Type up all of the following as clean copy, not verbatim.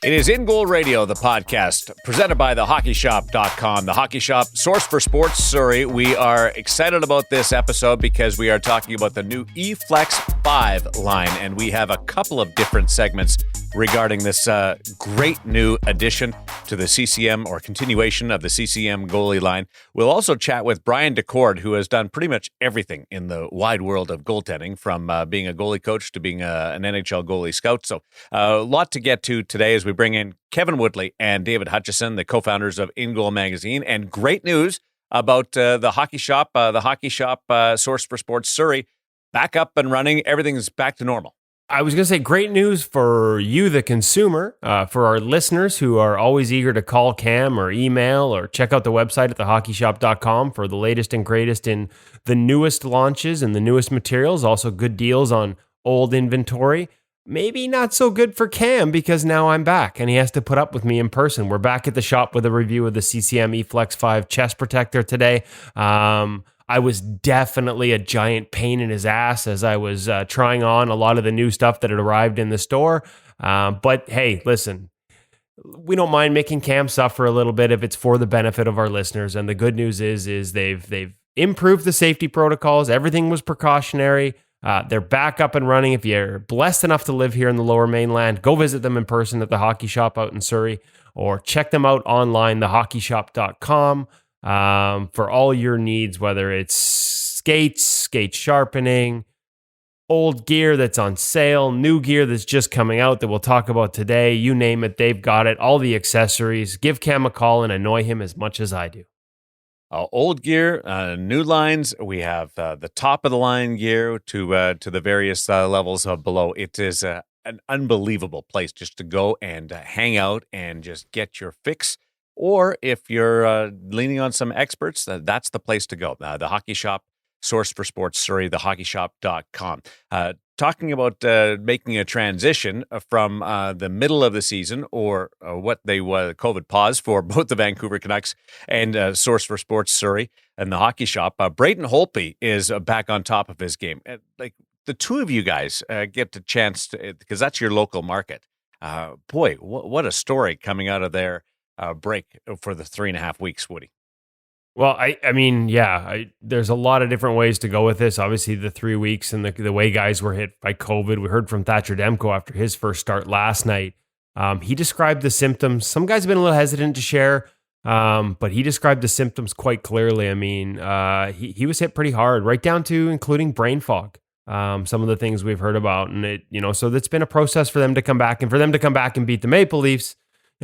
It is In Goal Radio, the podcast, presented by thehockeyshop.com. The Hockey Shop, source for sports Surrey. We are excited about this episode because we are talking about the new Eflex 5 line, and we have a couple of different segments regarding this great new addition to the CCM, or continuation of the CCM goalie line. We'll also chat with Brian Daccord, who has done pretty much everything in the wide world of goaltending, from being a goalie coach to being an NHL goalie scout. So a lot to get to today as we bring in Kevin Woodley and David Hutchison, the co-founders of In Goal Magazine. And great news about the Hockey Shop, source for sports Surrey, back up and running. Everything's back to normal. I was going to say great news for you, the consumer, for our listeners who are always eager to call Cam or email or check out the website at thehockeyshop.com for the latest and greatest in the newest launches and the newest materials. Also good deals on old inventory. Maybe not so good for Cam because now I'm back and he has to put up with me in person. We're back at the shop with a review of the CCM Eflex 5 chest protector today. I was definitely a giant pain in his ass as I was trying on a lot of the new stuff that had arrived in the store. But hey, listen, we don't mind making Cam suffer a little bit if it's for the benefit of our listeners. And the good news is they've improved the safety protocols. Everything was precautionary. They're back up and running. If you're blessed enough to live here in the Lower Mainland, go visit them in person at the Hockey Shop out in Surrey, or check them out online, thehockeyshop.com, for all your needs, whether it's skate sharpening, old gear that's on sale, new gear that's just coming out that we'll talk about today. You name it, they've got it. All the accessories. Give Cam a call and annoy him as much as I do. Old gear, new lines. We have the top of the line gear to the various levels of below. It is an unbelievable place just to go and hang out and just get your fix. Or if you're leaning on some experts, that's the place to go. The Hockey Shop, source for sports Surrey, thehockeyshop.com. Talking about making a transition from the middle of the season, or what they COVID pause for both the Vancouver Canucks and source for sports Surrey and the Hockey Shop. Braden Holtby is back on top of his game. Like the two of you guys get the chance to, because that's your local market. Boy, what a story coming out of their break for the 3.5 weeks, Woody. Well, I mean, there's a lot of different ways to go with this. Obviously, the 3 weeks and the way guys were hit by COVID. We heard from Thatcher Demko after his first start last night. He described the symptoms. Some guys have been a little hesitant to share, but he described the symptoms quite clearly. I mean, he was hit pretty hard, right down to including brain fog. Some of the things we've heard about, and so it's been a process for them to come back, and for them to come back and beat the Maple Leafs.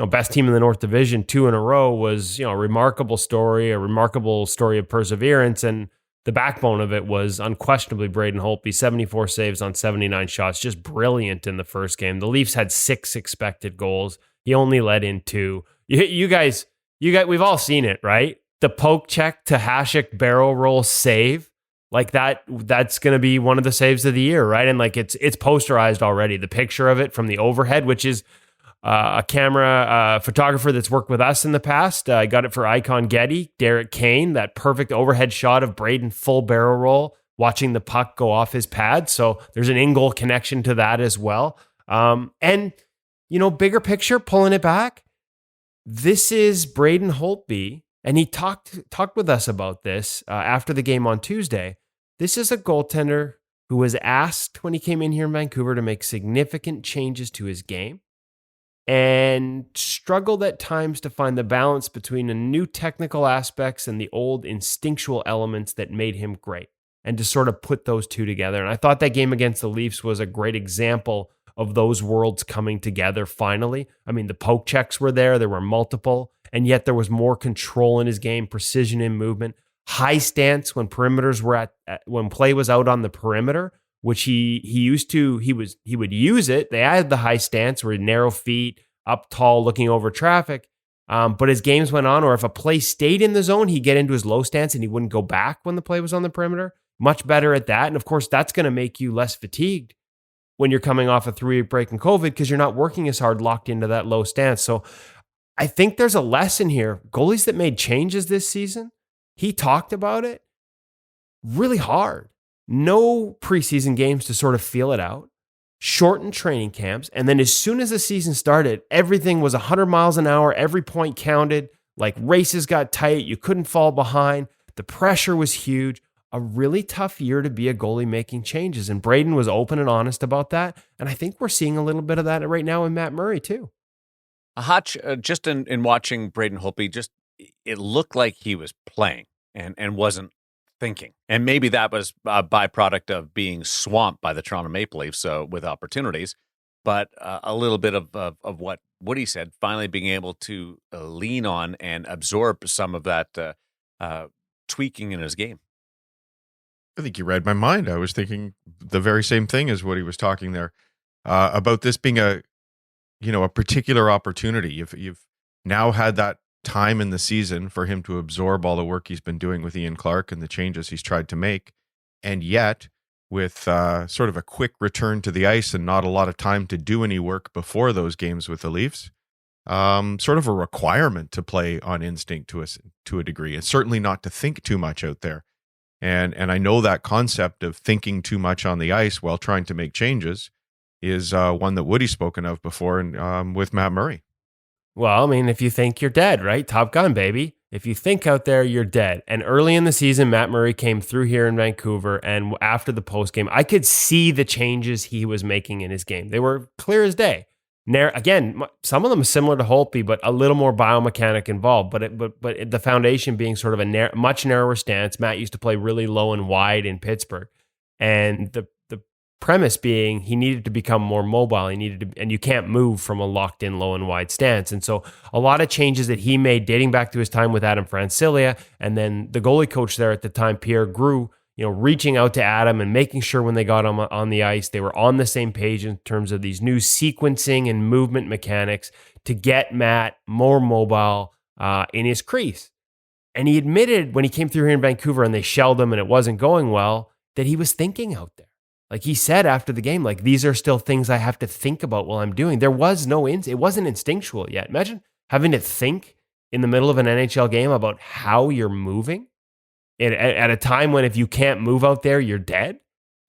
Best team in the North Division 2 in a row was, a remarkable story of perseverance. And the backbone of it was unquestionably Braden Holtby, 74 saves on 79 shots, just brilliant in the first game. The Leafs had 6 expected goals. He only let in 2. You guys, we've all seen it, right? The poke check to Hasek barrel roll save, like that's going to be one of the saves of the year, right? And like it's posterized already. The picture of it from the overhead, which is a camera photographer that's worked with us in the past. I got it for Icon Getty, Derek Kane, that perfect overhead shot of Braden full barrel roll, watching the puck go off his pad. So there's an in-goal connection to that as well. And, bigger picture, pulling it back, this is Braden Holtby, and he talked with us about this after the game on Tuesday. This is a goaltender who was asked when he came in here in Vancouver to make significant changes to his game, and struggled at times to find the balance between the new technical aspects and the old instinctual elements that made him great, and to sort of put those two together. And I thought that game against the Leafs was a great example of those worlds coming together finally. I mean, the poke checks were there were multiple, and yet there was more control in his game, precision in movement, high stance when perimeters were when play was out on the perimeter, which he would use it. They added the high stance where narrow feet, up tall, looking over traffic. But as games went on, or if a play stayed in the zone, he'd get into his low stance and he wouldn't go back when the play was on the perimeter. Much better at that. And of course, that's going to make you less fatigued when you're coming off a 3-week break in COVID, because you're not working as hard locked into that low stance. So I think there's a lesson here. Goalies that made changes this season, he talked about it really hard. No preseason games to sort of feel it out. shortened training camps, and then as soon as the season started, everything was 100 miles an hour. Every point counted. Like races got tight. You couldn't fall behind. The pressure was huge. A really tough year to be a goalie making changes. And Braden was open and honest about that. And I think we're seeing a little bit of that right now in Matt Murray too. Hutch, just in watching Braden Holtby, just it looked like he was playing and wasn't thinking. And maybe that was a byproduct of being swamped by the Toronto Maple Leafs with opportunities. But a little bit of what Woody said, finally being able to lean on and absorb some of that tweaking in his game. I think you read my mind. I was thinking the very same thing as what he was talking there about this being a particular opportunity. You've now had that time in the season for him to absorb all the work he's been doing with Ian Clark and the changes he's tried to make. And yet, with sort of a quick return to the ice and not a lot of time to do any work before those games with the Leafs, sort of a requirement to play on instinct to a degree, and certainly not to think too much out there. And I know that concept of thinking too much on the ice while trying to make changes is one that Woody's spoken of before and with Matt Murray. Well, I mean, if you think you're dead, right? Top Gun, baby. If you think out there, you're dead. And early in the season, Matt Murray came through here in Vancouver, and after the postgame, I could see the changes he was making in his game. They were clear as day. Again, some of them are similar to Holtby, but a little more biomechanic involved. But the foundation being sort of a much narrower stance. Matt used to play really low and wide in Pittsburgh, and the premise being he needed to become more mobile. And you can't move from a locked in low and wide stance. And so a lot of changes that he made dating back to his time with Adam Francilia, and then the goalie coach there at the time, Pierre Giroux, reaching out to Adam and making sure when they got on the ice, they were on the same page in terms of these new sequencing and movement mechanics to get Matt more mobile in his crease. And he admitted when he came through here in Vancouver and they shelled him and it wasn't going well, that he was thinking out there. Like he said after the game, like, these are still things I have to think about while I'm doing. There was it wasn't instinctual yet. Imagine having to think in the middle of an NHL game about how you're moving at a time when if you can't move out there, you're dead.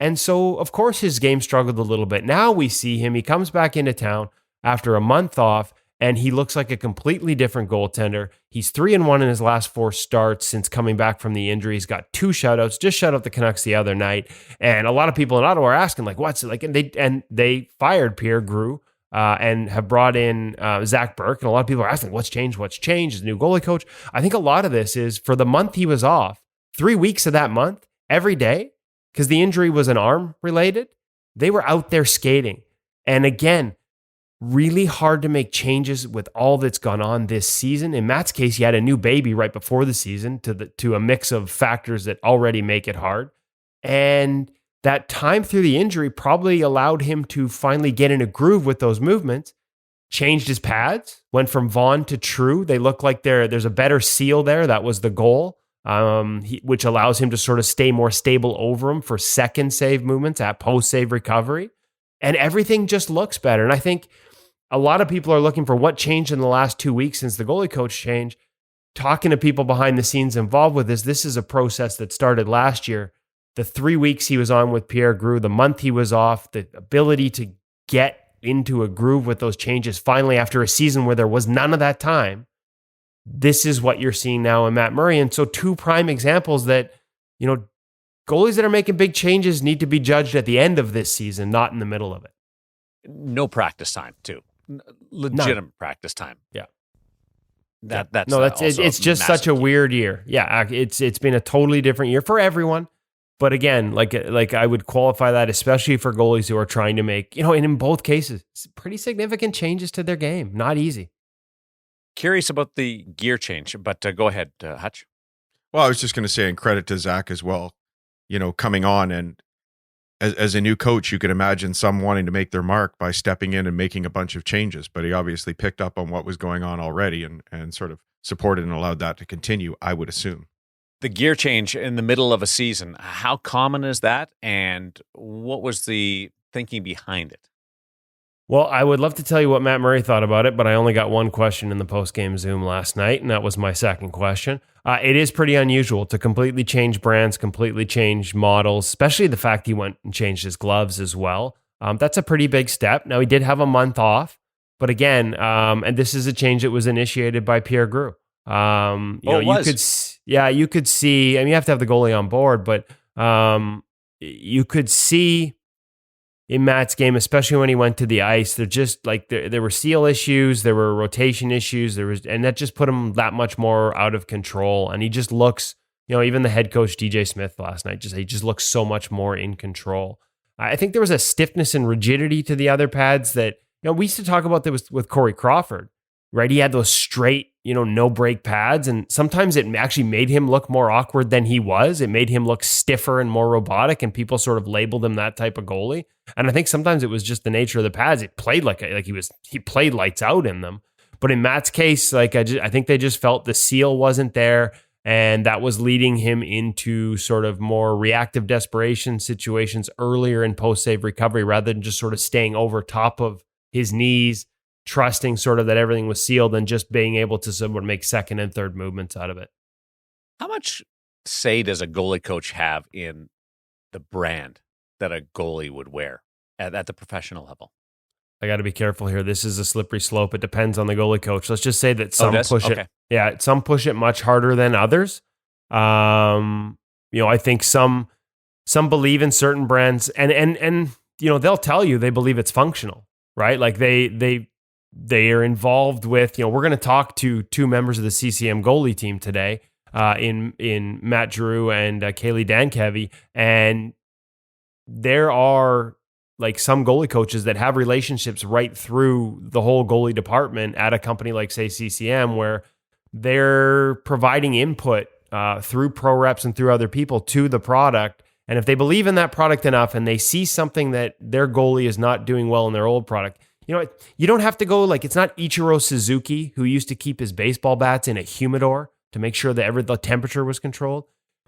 And so, of course, his game struggled a little bit. Now we see him. He comes back into town after a month off, and he looks like a completely different goaltender. He's 3-1 in his last 4 starts since coming back from the injury. He's got 2 shutouts, just shut out the Canucks the other night. And a lot of people in Ottawa are asking, like, what's it like? And they fired Pierre Giroux and have brought in Zach Burke. And a lot of people are asking, what's changed? What's changed? Is the new goalie coach? I think a lot of this is for the month he was off, 3 weeks of that month, every day, because the injury was an arm related, they were out there skating. And again, really hard to make changes with all that's gone on this season. In Matt's case, he had a new baby right before the season to a mix of factors that already make it hard. And that time through the injury probably allowed him to finally get in a groove with those movements, changed his pads, went from Vaughn to True. They look like there's a better seal there. That was the goal. Which allows him to sort of stay more stable over him for second save movements at post save recovery. And everything just looks better. And I think a lot of people are looking for what changed in the last 2 weeks since the goalie coach changed. Talking to people behind the scenes involved with this is a process that started last year. The 3 weeks he was on with Pierre Giroux, the month he was off, the ability to get into a groove with those changes finally after a season where there was none of that time. This is what you're seeing now in Matt Murray. And so 2 prime examples that, goalies that are making big changes need to be judged at the end of this season, not in the middle of it. No practice time, too. Legitimate practice time. Yeah. It's just such a weird year. Yeah. It's been a totally different year for everyone. But again, like I would qualify that, especially for goalies who are trying to make, and in both cases, pretty significant changes to their game. Not easy. Curious about the gear change, but go ahead, Hutch. Well, I was just going to say, and credit to Zach as well, coming on, and as a new coach, you could imagine some wanting to make their mark by stepping in and making a bunch of changes, but he obviously picked up on what was going on already and sort of supported and allowed that to continue, I would assume. The gear change in the middle of a season, how common is that, and what was the thinking behind it? Well, I would love to tell you what Matt Murray thought about it, but I only got one question in the post-game Zoom last night, and that was my second question. It is pretty unusual to completely change brands, completely change models, especially the fact he went and changed his gloves as well. That's a pretty big step. Now, he did have a month off, but again, and this is a change that was initiated by Pierre Giroux. You could see, I mean, you have to have the goalie on board, but you could see in Matt's game, especially when he went to the ice, they're just like there were seal issues, there were rotation issues, and that just put him that much more out of control. And he just looks, even the head coach DJ Smith last night, he just looks so much more in control. I think there was a stiffness and rigidity to the other pads that we used to talk about that with Corey Crawford, right? He had those straight, no break pads, and sometimes it actually made him look more awkward than he was. It made him look stiffer and more robotic, and people sort of labeled him that type of goalie. And I think sometimes it was just the nature of the pads. It played like he played lights out in them. But in Matt's case, I think they just felt the seal wasn't there, and that was leading him into sort of more reactive desperation situations earlier in post-save recovery, rather than just sort of staying over top of his knees, trusting sort of that everything was sealed and just being able to sort of make second and third movements out of it. How much say does a goalie coach have in the brand that a goalie would wear at the professional level? I got to be careful here. This is a slippery slope. It depends on the goalie coach. Let's just say that some push it. Yeah, some push it much harder than others. I think some believe in certain brands, and they'll tell you they believe it's functional, right? Like they are involved with, we're going to talk to two members of the CCM goalie team today, in Matt Giroux and Kaylie Dankevy, and there are like some goalie coaches that have relationships right through the whole goalie department at a company like, say, CCM, where they're providing input through pro reps and through other people to the product. And if they believe in that product enough and they see something that their goalie is not doing well in their old product, you don't have to go like, it's not Ichiro Suzuki who used to keep his baseball bats in a humidor to make sure that the temperature was controlled.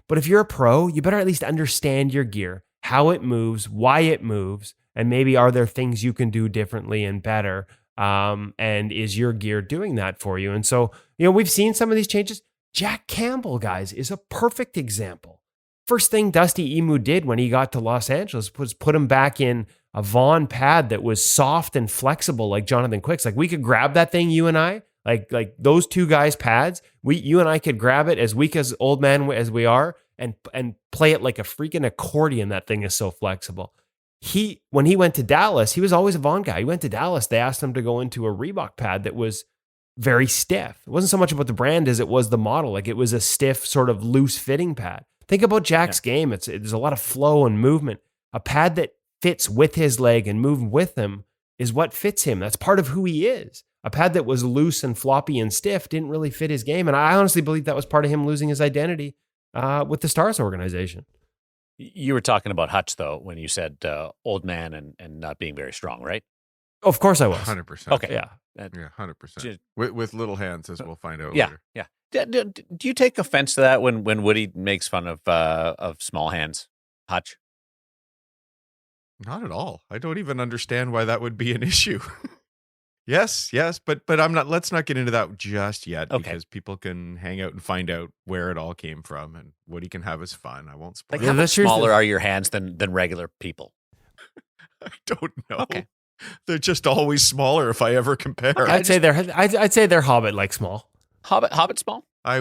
But if you're a pro, you better at least understand your gear, how it moves, why it moves, and maybe are there things you can do differently and better? And is your gear doing that for you? And so, we've seen some of these changes. Jack Campbell, guys, is a perfect example. First thing Dusty Emu did when he got to Los Angeles was put him back in a Vaughn pad that was soft and flexible like Jonathan Quick's. Like we could grab that thing, you and I, like those two guys' pads, you and I could grab it as weak as old man as we are and play it like a freaking accordion. That thing is so flexible. When he went to Dallas, he was always a Vaughn guy. He went to Dallas, they asked him to go into a Reebok pad that was very stiff. It wasn't so much about the brand as it was the model. Like it was a stiff, sort of loose fitting pad. Think about Jack's game. There's a lot of flow and movement. A pad that fits with his leg and move with him is what fits him. That's part of who he is. A pad that was loose and floppy and stiff didn't really fit his game. And I honestly believe that was part of him losing his identity with the Stars organization. You were talking about Hutch, though, when you said old man and not being very strong, right? Of course I was. 100%. Okay. Yeah, 100%. With little hands, as we'll find out later. Yeah. Do you take offense to that when Woody makes fun of small hands, Hutch? Not at all. I don't even understand why that would be an issue. Yes, but I'm not. Let's not get into that just yet, because people can hang out and find out where it all came from, and Woody can have his fun. I won't spoil. Like, how much smaller are your hands than regular people? I don't know. Okay. They're just always smaller if I ever compare. Okay, I'd say they're Hobbit like small. Hobbit small? I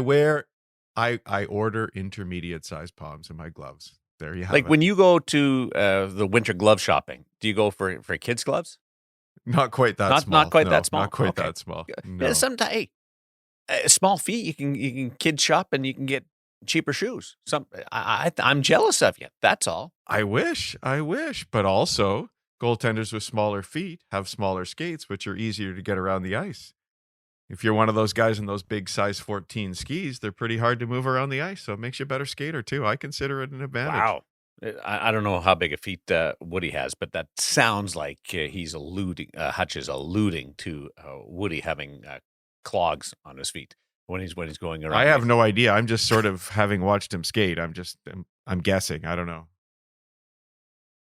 order intermediate sized palms in my gloves. There you have it. Like when you go to the winter glove shopping, do you go for kids' gloves? Not quite that small. Not quite that small. Not quite that small. No. Sometimes, small feet, you can kid shop and you can get cheaper shoes. I'm jealous of you. That's all. I wish, but also goaltenders with smaller feet have smaller skates, which are easier to get around the ice. If you're one of those guys in those big size 14 skis, they're pretty hard to move around the ice. So it makes you a better skater too. I consider it an advantage. Wow. I don't know how big a feet Woody has, but that sounds like Hutch is alluding to Woody having clogs on his feet when he's going around. I have no idea. I'm just sort of having watched him skate. I'm guessing. I don't know.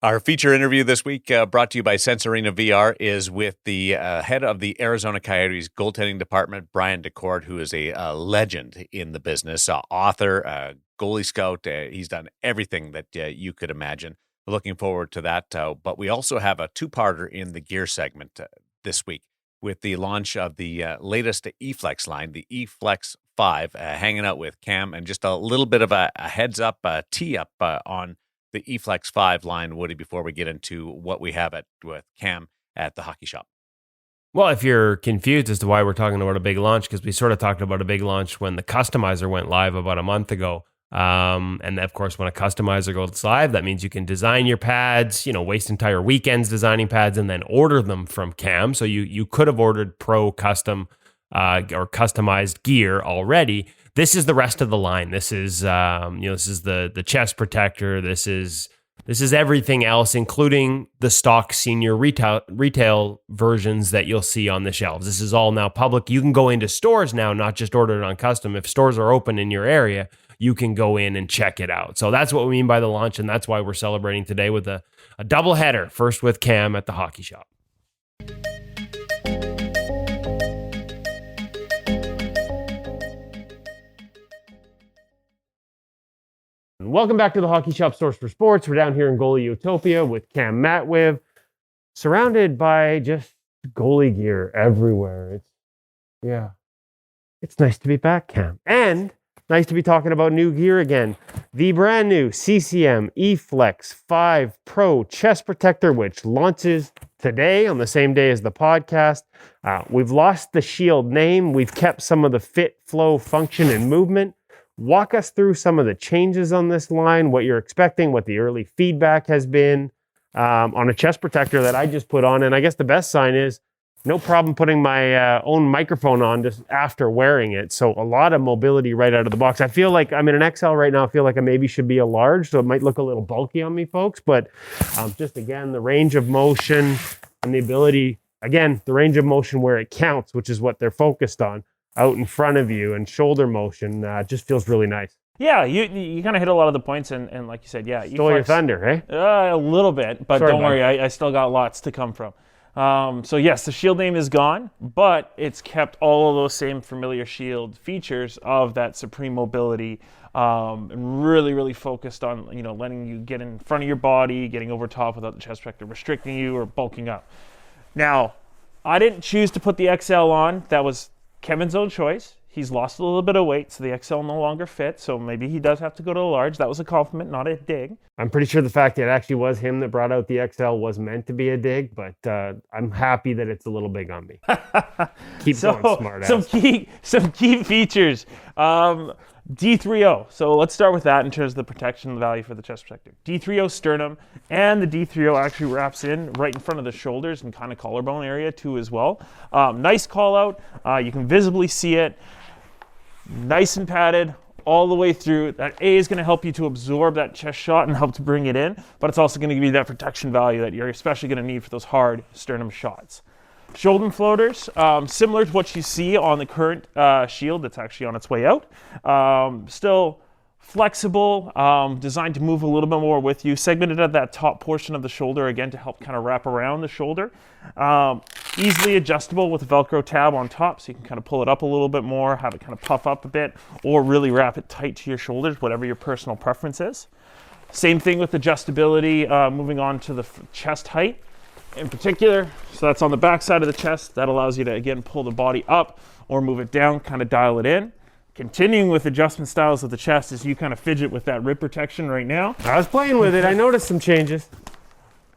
Our feature interview this week, brought to you by Sense Arena VR, is with the head of the Arizona Coyotes goaltending department, Brian Daccord, who is a legend in the business, author, goalie scout. He's done everything that you could imagine. looking forward to that. But we also have a two-parter in the gear segment this week with the launch of the latest Eflex line, the Eflex 5, hanging out with Cam, and just a little bit of a heads up, tee up on the Eflex 5 line, Woody, before we get into what we have with Cam at the hockey shop. Well, if you're confused as to why we're talking about a big launch, because we sort of talked about a big launch when the customizer went live about a month ago. And of course, when a customizer goes live, that means you can design your pads, waste entire weekends designing pads and then order them from Cam. So you could have ordered pro custom or customized gear already. This is the rest of the line. This is this is the chest protector. This is everything else, including the stock senior retail versions that you'll see on the shelves. This is all now public. You can go into stores now, not just order it on custom. If stores are open in your area, you can go in and check it out. So that's what we mean by the launch, and that's why we're celebrating today with a double header. First with Cam at the hockey shop. Welcome back to the Hockey Shop Source for Sports. We're down here in Goalie Utopia with Cam Matwiv, surrounded by just goalie gear everywhere. It's nice to be back, Cam. And nice to be talking about new gear again. The brand new CCM Eflex 5 Pro chest protector, which launches today on the same day as the podcast. We've lost the Shield name. We've kept some of the fit, flow, function, and movement. Walk us through some of the changes on this line, what you're expecting, what the early feedback has been on a chest protector that I just put on. And I guess the best sign is no problem putting my own microphone on just after wearing it. So a lot of mobility right out of the box. I feel like I'm in an XL right now. I feel like I maybe should be a large, so it might look a little bulky on me, folks. But just again, the range of motion and the ability, again, the range of motion where it counts, which is what they're focused on, out in front of you, and shoulder motion just feels really nice. Yeah, you kind of hit a lot of the points, and like you said, yeah. Stole your thunder, eh? A little bit, but Sorry, don't worry, I still got lots to come from. So yes, the Shield name is gone, but it's kept all of those same familiar Shield features of that supreme mobility, and really, really focused on, letting you get in front of your body, getting over top without the chest protector restricting you or bulking up. Now, I didn't choose to put the XL on. That was Kevin's own choice. He's lost a little bit of weight, so the XL no longer fits, so maybe he does have to go to a large. That was a compliment, not a dig. I'm pretty sure the fact that it actually was him that brought out the XL was meant to be a dig, but I'm happy that it's a little big on me. Keep going, smart ass. Some key features. D3O. So let's start with that in terms of the protection value for the chest protector. D3O sternum, and the D3O actually wraps in right in front of the shoulders and kind of collarbone area too as well. Nice call out. You can visibly see it. Nice and padded all the way through. That A is going to help you to absorb that chest shot and help to bring it in, but it's also going to give you that protection value that you're especially going to need for those hard sternum shots. Shoulder floaters, similar to what you see on the current Shield that's actually on its way out. Still flexible, designed to move a little bit more with you, segmented at that top portion of the shoulder, again, to help kind of wrap around the shoulder. Easily adjustable with a Velcro tab on top, so you can kind of pull it up a little bit more, have it kind of puff up a bit, or really wrap it tight to your shoulders, whatever your personal preference is. Same thing with adjustability, moving on to the chest height in particular. So that's on the back side of the chest. That allows you to, again, pull the body up or move it down, kind of dial it in. Continuing with adjustment styles of the chest as you kind of fidget with that rib protection right now. I was playing with it. I noticed some changes.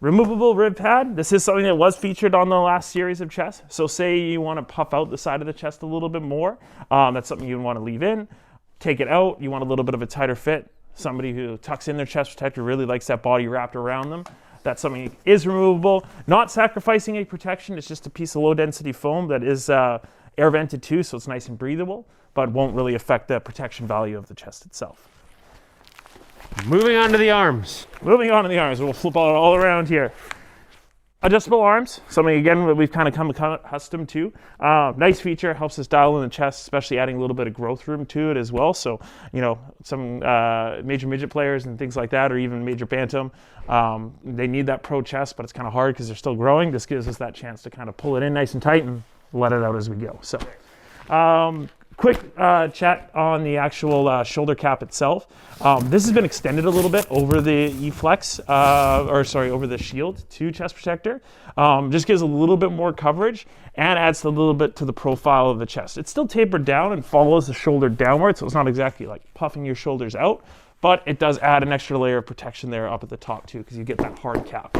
Removable rib pad. This is something that was featured on the last series of chest. So say you want to puff out the side of the chest a little bit more. That's something you want to leave in. Take it out. You want a little bit of a tighter fit. Somebody who tucks in their chest protector really likes that body wrapped around them. That's something that is removable. Not sacrificing any protection. It's just a piece of low density foam that is air vented too, so it's nice and breathable, but won't really affect the protection value of the chest itself. Moving on to the arms. We'll flip all around here. Adjustable arms, something again that we've kind of come accustomed to. Nice feature, helps us dial in the chest, especially adding a little bit of growth room to it as well. So, some major midget players and things like that, or even major bantam, they need that pro chest, but it's kind of hard because they're still growing. This gives us that chance to kind of pull it in nice and tight and let it out as we go. So, Quick chat on the actual shoulder cap itself. This has been extended a little bit over the Eflex, over the Shield 2 chest protector. Just gives a little bit more coverage and adds a little bit to the profile of the chest. It's still tapered down and follows the shoulder downward, so it's not exactly like puffing your shoulders out, but it does add an extra layer of protection there up at the top too, because you get that hard cap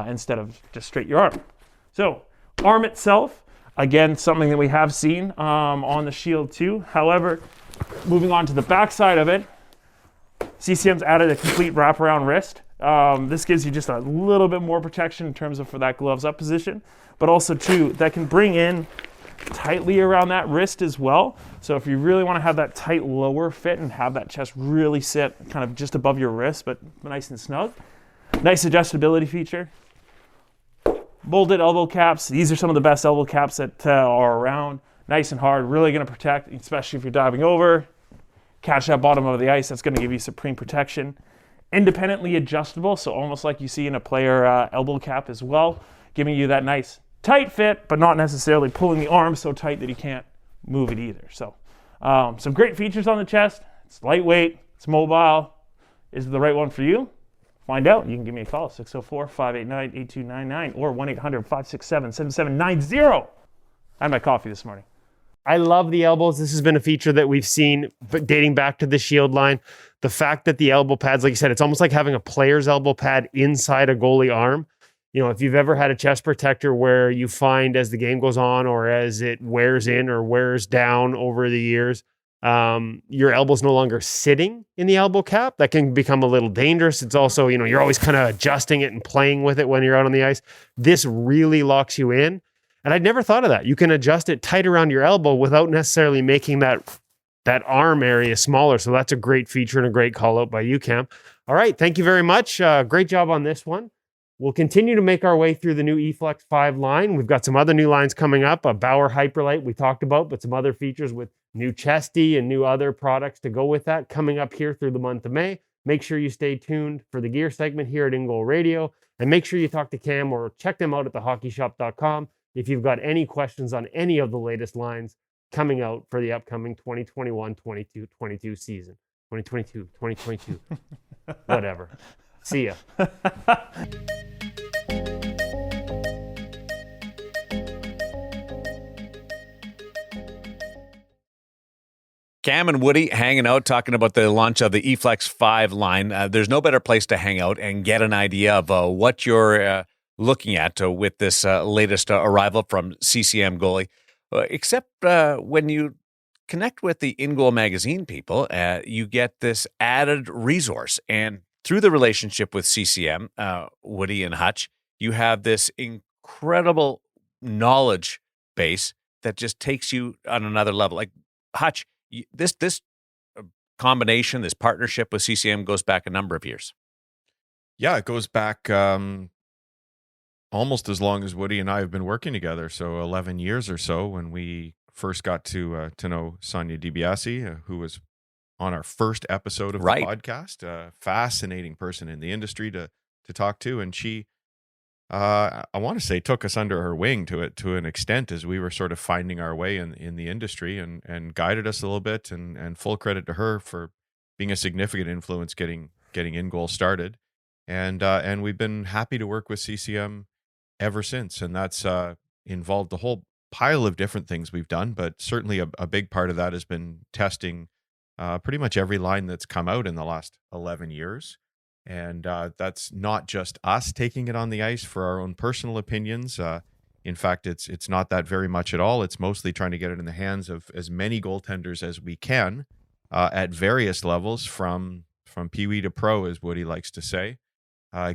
instead of just straight your arm. So, arm itself, again, something that we have seen on the Shield 2. However, moving on to the back side of it, CCM's added a complete wraparound wrist. This gives you just a little bit more protection in terms of for that gloves up position, but also too, that can bring in tightly around that wrist as well. So if you really want to have that tight lower fit and have that chest really sit kind of just above your wrist, but nice and snug. Nice adjustability feature. Molded elbow caps. These are some of the best elbow caps that are around. Nice and hard, really going to protect, especially if you're diving over. Catch that bottom of the ice, that's going to give you supreme protection. Independently adjustable, so almost like you see in a player elbow cap as well, giving you that nice tight fit, but not necessarily pulling the arm so tight that you can't move it either. So some great features on the chest. It's lightweight, it's mobile. Is it the right one for you? Find out. You can give me a call, 604-589-8299 or 1-800-567-7790. I had my coffee this morning. I love the elbows. This has been a feature that we've seen dating back to the Shield line. The fact that the elbow pads, like you said, it's almost like having a player's elbow pad inside a goalie arm. You know, if you've ever had a chest protector where you find as the game goes on or as it wears in or wears down over the years, your elbow's no longer sitting in the elbow cap, that can become a little dangerous. It's also, you know, you're always kind of adjusting it and playing with it when you're out on the ice. This really locks you in. And I'd never thought of that. You can adjust it tight around your elbow without necessarily making that arm area smaller. So that's a great feature and a great call out by you, Cam. All right. Thank you very much. Great job on this one. We'll continue to make our way through the new Eflex 5 line. We've got some other new lines coming up, a Bauer Hyperlight we talked about, but some other features with new chesty and new other products to go with that coming up here through the month of May. Make sure you stay tuned for the gear segment here at In Goal Radio, and make sure you talk to Cam or check them out at thehockeyshop.com if you've got any questions on any of the latest lines coming out for the upcoming 2021-22 season. 2022, whatever. See ya. Cam and Woody hanging out, talking about the launch of the Eflex 5 line. There's no better place to hang out and get an idea of what you're looking at with this latest arrival from CCM Goalie. Except when you connect with the In Goal magazine people, you get this added resource. And through the relationship with CCM, Woody and Hutch, you have this incredible knowledge base that just takes you on another level. Like Hutch, this combination, this partnership with CCM goes back a number of years. Yeah, it goes back almost as long as Woody and I have been working together. So 11 years or so when we first got to know Sonia DiBiase, who was on our first episode of the podcast. A fascinating person in the industry to talk to. And she, I want to say, took us under her wing to an extent as we were sort of finding our way in the industry and guided us a little bit, and full credit to her for being a significant influence getting In Goal started. And we've been happy to work with CCM ever since. And that's involved a whole pile of different things we've done, but certainly a big part of that has been testing pretty much every line that's come out in the last 11 years. And that's not just us taking it on the ice for our own personal opinions. In fact, it's not that very much at all. It's mostly trying to get it in the hands of as many goaltenders as we can at various levels, from Pee-wee to pro, as Woody likes to say.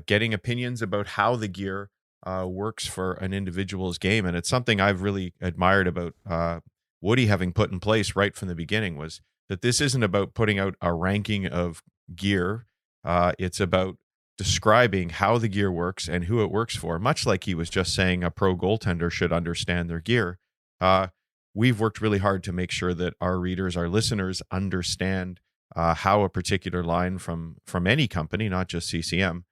Getting opinions about how the gear works for an individual's game. And it's something I've really admired about Woody having put in place right from the beginning, was that this isn't about putting out a ranking of gear. It's about describing how the gear works and who it works for, much like he was just saying a pro goaltender should understand their gear. We've worked really hard to make sure that our readers, our listeners, understand how a particular line from any company, not just CCM,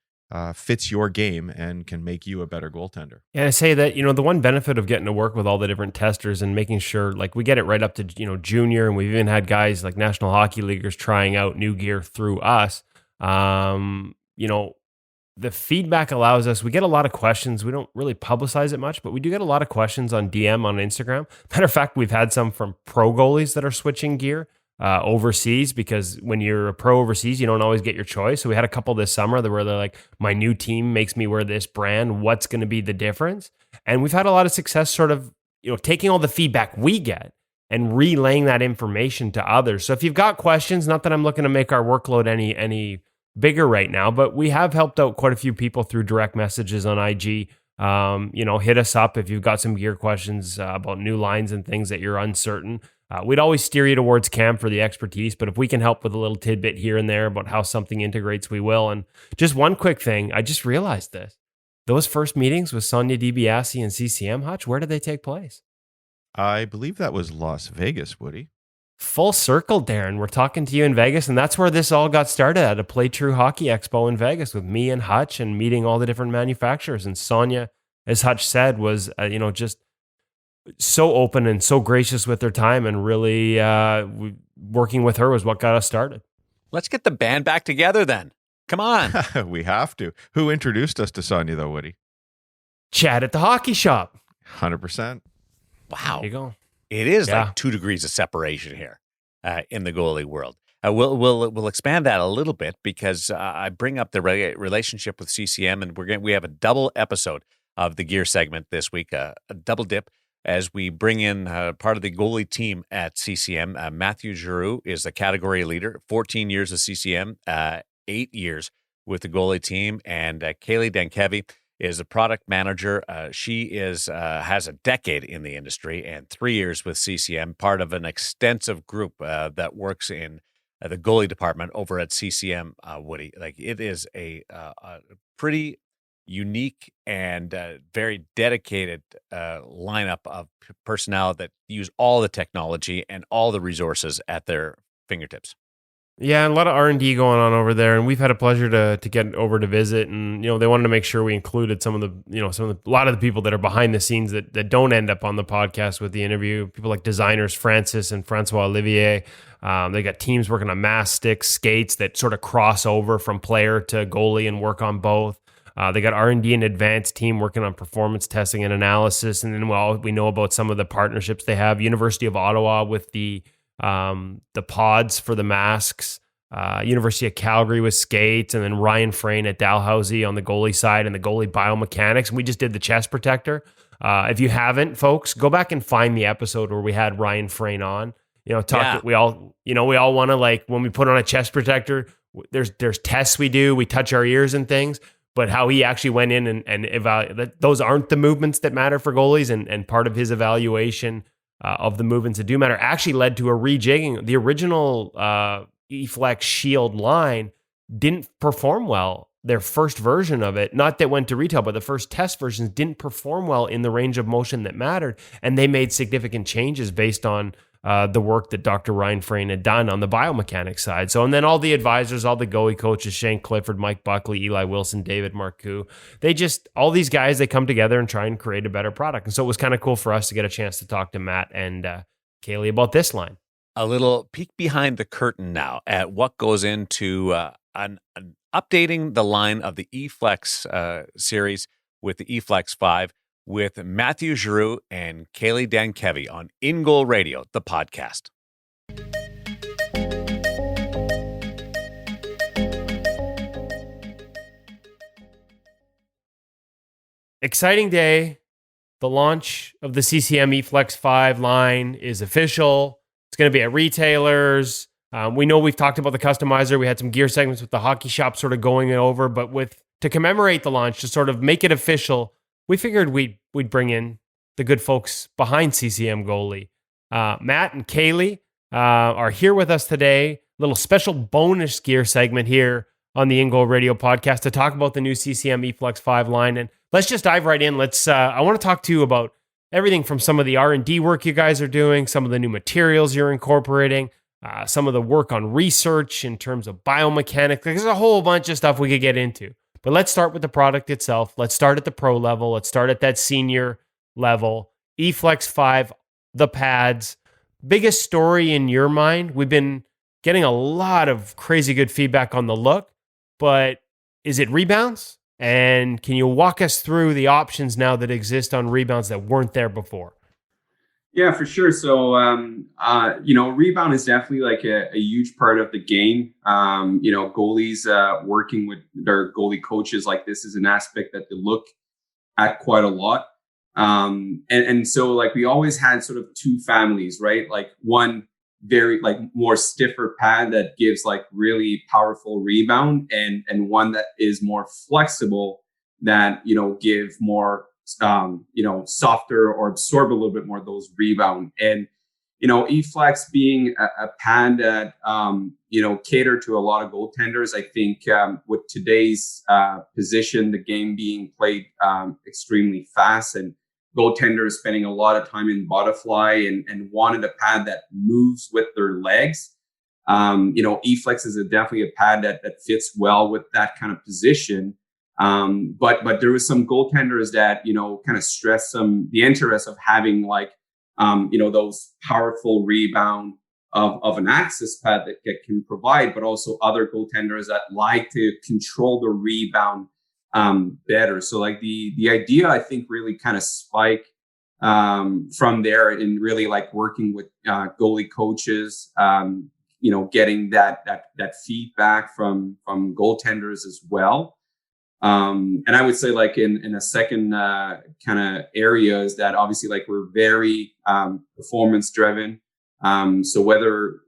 fits your game and can make you a better goaltender. Yeah, I say that, the one benefit of getting to work with all the different testers and making sure, like, we get it right up to, junior, and we've even had guys like National Hockey Leaguers trying out new gear through us. The feedback allows us, we get a lot of questions. We don't really publicize it much, but we do get a lot of questions on DM on Instagram. Matter of fact, we've had some from pro goalies that are switching gear overseas, because when you're a pro overseas, you don't always get your choice. So we had a couple this summer where they're like, my new team makes me wear this brand. What's going to be the difference? And we've had a lot of success sort of, taking all the feedback we get and relaying that information to others. So if you've got questions, not that I'm looking to make our workload any bigger right now, but we have helped out quite a few people through direct messages on IG. Hit us up if you've got some gear questions about new lines and things that you're uncertain. We'd always steer you towards Cam for the expertise, but if we can help with a little tidbit here and there about how something integrates, we will. And just one quick thing, I just realized this. Those first meetings with Sonia DiBiase and CCM, Hutch, where did they take place? I believe that was Las Vegas, Woody. Full circle, Darren. We're talking to you in Vegas, and that's where this all got started, at a Play True Hockey Expo in Vegas with me and Hutch, and meeting all the different manufacturers. And Sonia, as Hutch said, was just so open and so gracious with their time, and really working with her was what got us started. Let's get the band back together then. Come on. We have to. Who introduced us to Sonia, though, Woody? Chad at the hockey shop. 100%. Wow. There you go. It is like 2 degrees of separation here in the goalie world. We'll expand that a little bit, because I bring up the relationship with CCM, and we have a double episode of the gear segment this week, a double dip, as we bring in part of the goalie team at CCM. Mathieu Giroux is the category leader, 14 years of CCM, 8 years with the goalie team, and Kaylie Dankevy is a product manager. She has a decade in the industry and 3 years with CCM, part of an extensive group that works in the goalie department over at CCM, Woody. Like, it is a pretty unique and very dedicated lineup of personnel that use all the technology and all the resources at their fingertips. Yeah, and a lot of R&D going on over there, and we've had a pleasure to get over to visit. And they wanted to make sure we included a lot of the people that are behind the scenes that don't end up on the podcast with the interview. People like designers Francis and Francois Olivier. They got teams working on mask sticks, skates that sort of cross over from player to goalie and work on both. They got R&D and advanced team working on performance testing and analysis. And then we know about some of the partnerships they have. University of Ottawa with the pods for the masks, University of Calgary with skates, and then Ryan Frayne at Dalhousie on the goalie side and the goalie biomechanics. And we just did the chest protector. If you haven't, folks, go back and find the episode where we had Ryan Frayne on. We all want to, like, when we put on a chest protector, there's tests we do, we touch our ears and things, but how he actually went in and evaluate, those aren't the movements that matter for goalies, and part of his evaluation of the movements that do matter actually led to a rejigging. The original Eflex Shield line didn't perform well. Their first version of it, not that went to retail, but the first test versions didn't perform well in the range of motion that mattered. And they made significant changes based on the work that Dr. Ryan Frayne had done on the biomechanics side. So, and then all the advisors, all the goalie coaches, Shane Clifford, Mike Buckley, Eli Wilson, David Marcoux, all these guys, they come together and try and create a better product. And so it was kind of cool for us to get a chance to talk to Matt and Kaylie about this line. A little peek behind the curtain now at what goes into updating the line of the Eflex series with the Eflex 5 with Mathieu Giroux and Kaylie Dankevy on In Goal Radio, the podcast. Exciting day. The launch of the CCM Eflex 5 line is official. It's going to be at retailers. We know we've talked about the customizer. We had some gear segments with the hockey shop sort of going over, but to commemorate the launch, to sort of make it official, we figured we'd bring in the good folks behind CCM Goalie. Matt and Kaylie are here with us today. Little special bonus gear segment here on the In Goal Radio podcast to talk about the new CCM Eflex 5 line. And let's just dive right in. I want to talk to you about everything from some of the R&D work you guys are doing, some of the new materials you're incorporating, some of the work on research in terms of biomechanics. There's a whole bunch of stuff we could get into. But let's start with the product itself. Let's start at the pro level. Let's start at that senior level. Eflex 5, the pads. Biggest story in your mind? We've been getting a lot of crazy good feedback on the look, but is it rebounds? And can you walk us through the options now that exist on rebounds that weren't there before? Yeah, for sure. So, rebound is definitely like a huge part of the game. Goalies working with their goalie coaches, like this is an aspect that they look at quite a lot. And so like we always had sort of two families, right? Like one very like more stiffer pad that gives like really powerful rebound, and one that is more flexible that, give more softer or absorb a little bit more of those rebound. And, Eflex being a pad that, cater to a lot of goaltenders. I think with today's position, the game being played extremely fast, and goaltenders spending a lot of time in butterfly and wanted a pad that moves with their legs. Eflex is definitely a pad that fits well with that kind of position. But there was some goaltenders that, kind of stressed the interest of having like, those powerful rebound of an access pad that can provide, but also other goaltenders that like to control the rebound better. So like the idea, I think, really kind of spiked from there, in really like working with goalie coaches, getting that feedback from goaltenders as well. And I would say like in a second kind of area is that obviously like we're very performance driven. So whether,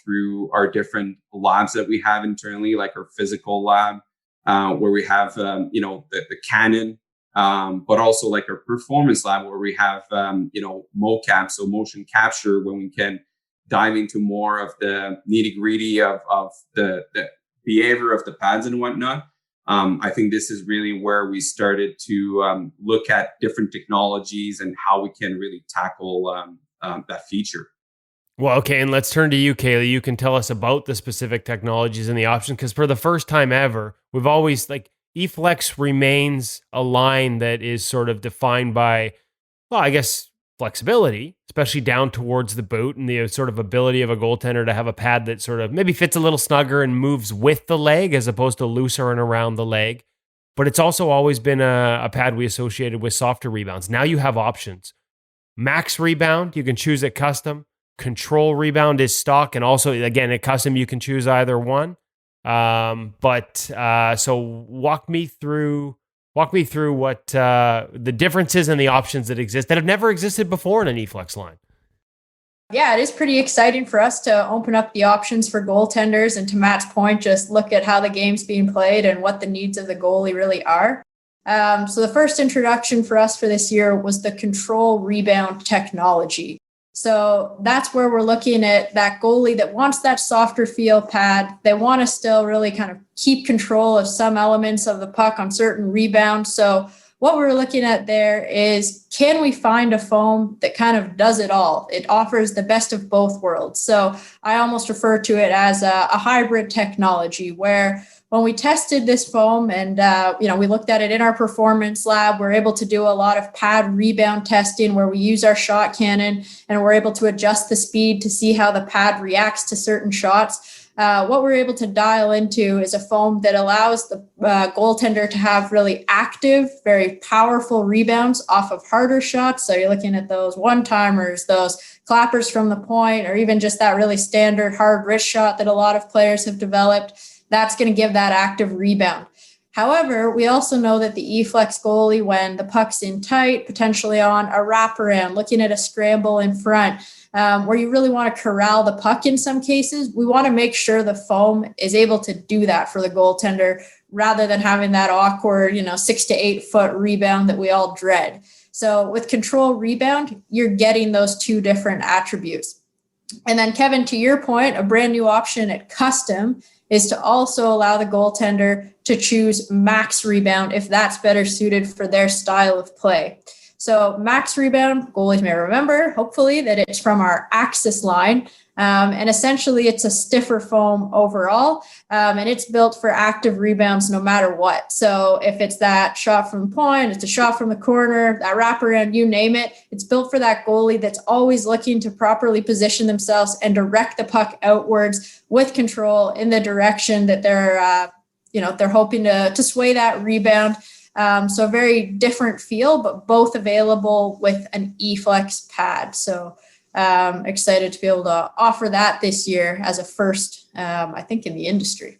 through our different labs that we have internally, like our physical lab, where we have, the Canon, but also like our performance lab where we have, mocap, so motion capture, when we can dive into more of the nitty gritty of the behavior of the pads and whatnot. I think this is really where we started to look at different technologies and how we can really tackle that feature. Well, okay, and let's turn to you, Kaylie. You can tell us about the specific technologies and the options, because for the first time ever, we've always, like, Eflex remains a line that is sort of defined by, well, I guess, flexibility, especially down towards the boot, and the sort of ability of a goaltender to have a pad that sort of maybe fits a little snugger and moves with the leg as opposed to looser and around the leg. But it's also always been a pad we associated with softer rebounds. Now you have options. Max rebound, you can choose it custom. Control rebound is stock, and also, again, at custom, you can choose either one. So walk me through what the differences and the options that exist that have never existed before in an Eflex line. Yeah, it is pretty exciting for us to open up the options for goaltenders, and to Matt's point, just look at how the game's being played and what the needs of the goalie really are. So the first introduction for us for this year was the control rebound technology. So that's where we're looking at that goalie that wants that softer feel pad. They want to still really kind of keep control of some elements of the puck on certain rebounds. So what we're looking at there is, can we find a foam that kind of does it all? It offers the best of both worlds. So I almost refer to it as a hybrid technology, where when we tested this foam and, we looked at it in our performance lab, we're able to do a lot of pad rebound testing where we use our shot cannon and we're able to adjust the speed to see how the pad reacts to certain shots. What we're able to dial into is a foam that allows the goaltender to have really active, very powerful rebounds off of harder shots. So you're looking at those one-timers, those clappers from the point, or even just that really standard hard wrist shot that a lot of players have developed. That's going to give that active rebound. However, we also know that the Eflex goalie, when the puck's in tight, potentially on a wraparound, looking at a scramble in front, where you really want to corral the puck in some cases, we want to make sure the foam is able to do that for the goaltender, rather than having that awkward, 6 to 8 foot rebound that we all dread. So with control rebound, you're getting those two different attributes. And then, Kevin, to your point, a brand new option at custom is to also allow the goaltender to choose max rebound if that's better suited for their style of play. So max rebound, goalies may remember, hopefully, that it's from our Axis line. And essentially, it's a stiffer foam overall, and it's built for active rebounds no matter what. So if it's that shot from the point, it's a shot from the corner, that wraparound, you name it, it's built for that goalie that's always looking to properly position themselves and direct the puck outwards with control in the direction that they're hoping to sway that rebound. So a very different feel, but both available with an Eflex pad. So excited to be able to offer that this year as a first, I think, in the industry.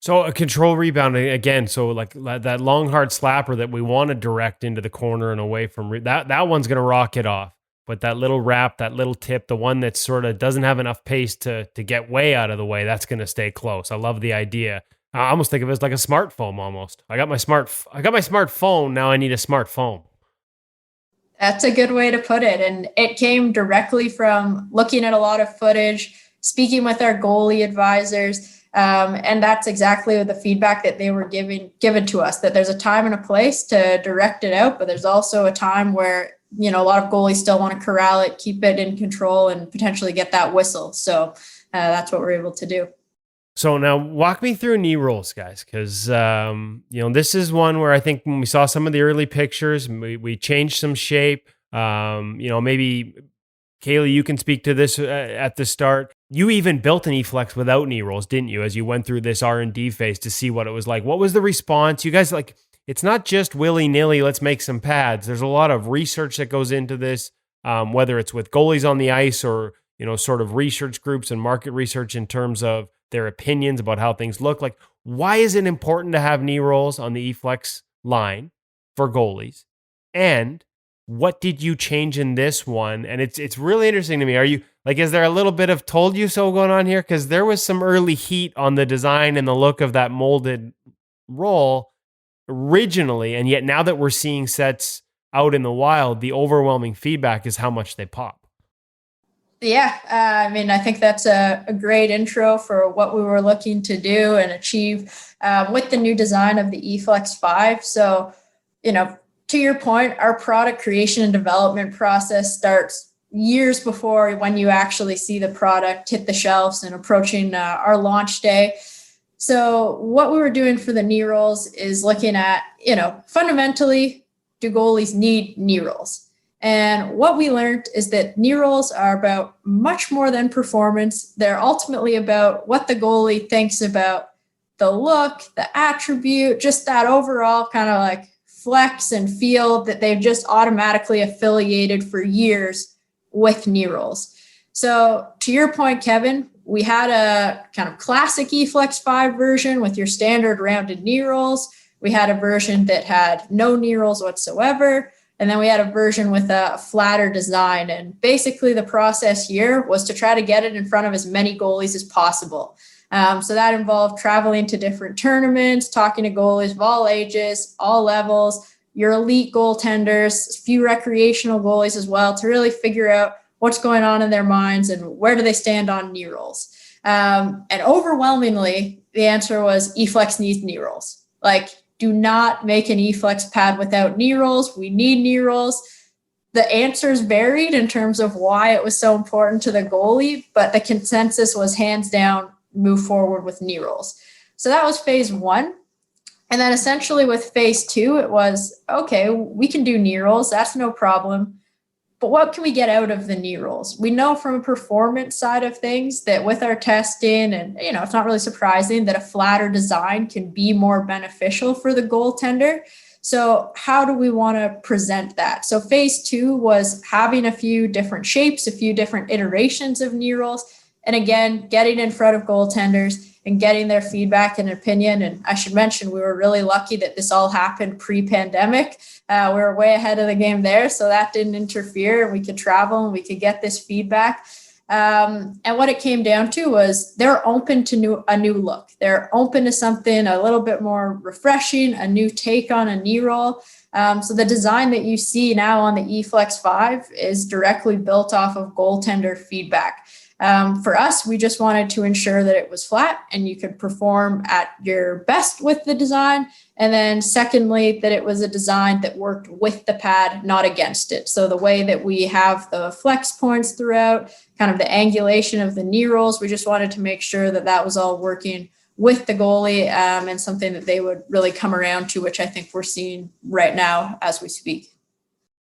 So a control rebound again. So like that long hard slapper that we want to direct into the corner and away from that one's going to rock it off. But that little wrap, that little tip, the one that sort of doesn't have enough pace to get way out of the way, that's going to stay close. I love the idea. I almost think of it as like a smartphone almost. I got my smartphone. Now I need a smartphone. That's a good way to put it. And it came directly from looking at a lot of footage, speaking with our goalie advisors. And that's exactly the feedback that they were given to us, that there's a time and a place to direct it out, but there's also a time where, a lot of goalies still want to corral it, keep it in control, and potentially get that whistle. So that's what we're able to do. So now walk me through knee rolls, guys, because, this is one where I think when we saw some of the early pictures, we changed some shape. Maybe Kaylie, you can speak to this at the start. You even built an Eflex without knee rolls, didn't you, as you went through this R&D phase to see what it was like? What was the response? You guys, it's not just willy-nilly, let's make some pads. There's a lot of research that goes into this, whether it's with goalies on the ice or, sort of research groups and market research in terms of their opinions about how things look. Like, why is it important to have knee rolls on the Eflex line for goalies? And what did you change in this one? And it's really interesting to me. Are you is there a little bit of told you so going on here? Because there was some early heat on the design and the look of that molded roll originally. And yet now that we're seeing sets out in the wild, the overwhelming feedback is how much they pop. Yeah, I think that's a great intro for what we were looking to do and achieve with the new design of the Eflex 5. So, to your point, our product creation and development process starts years before when you actually see the product hit the shelves and approaching our launch day. So what we were doing for the knee rolls is looking at, fundamentally, do goalies need knee rolls? And what we learned is that knee rolls are about much more than performance. They're ultimately about what the goalie thinks about the look, the attribute, just that overall kind of flex and feel that they've just automatically affiliated for years with knee rolls. So to your point, Kevin, we had a kind of classic Eflex 5 version with your standard rounded knee rolls. We had a version that had no knee rolls whatsoever. And then we had a version with a flatter design. And basically the process here was to try to get it in front of as many goalies as possible. So that involved traveling to different tournaments, talking to goalies of all ages, all levels, your elite goaltenders, a few recreational goalies as well, to really figure out what's going on in their minds and where do they stand on knee rolls. And overwhelmingly, the answer was Eflex needs knee rolls. Do not make an Eflex pad without knee rolls. We need knee rolls. The answers varied in terms of why it was so important to the goalie, but the consensus was hands down, move forward with knee rolls. So that was phase 1. And then essentially with phase 2, it was, okay, we can do knee rolls. That's no problem. But what can we get out of the knee rolls? We know from a performance side of things that with our testing, and it's not really surprising that a flatter design can be more beneficial for the goaltender. So how do we want to present that? So phase 2 was having a few different shapes, a few different iterations of knee rolls, and again, getting in front of goaltenders and getting their feedback and opinion. And I should mention, we were really lucky that this all happened pre-pandemic. We were way ahead of the game there, so that didn't interfere, and we could travel and we could get this feedback. And what it came down to was they're open to a new look. They're open to something a little bit more refreshing, a new take on a knee roll. So the design that you see now on the Eflex 5 is directly built off of goaltender feedback. For us, we just wanted to ensure that it was flat and you could perform at your best with the design And then secondly, that it was a design that worked with the pad, not against it. So the way that we have the flex points throughout, kind of the angulation of the knee rolls, we just wanted to make sure that that was all working with the goalie, and something that they would really come around to, which I think we're seeing right now as we speak.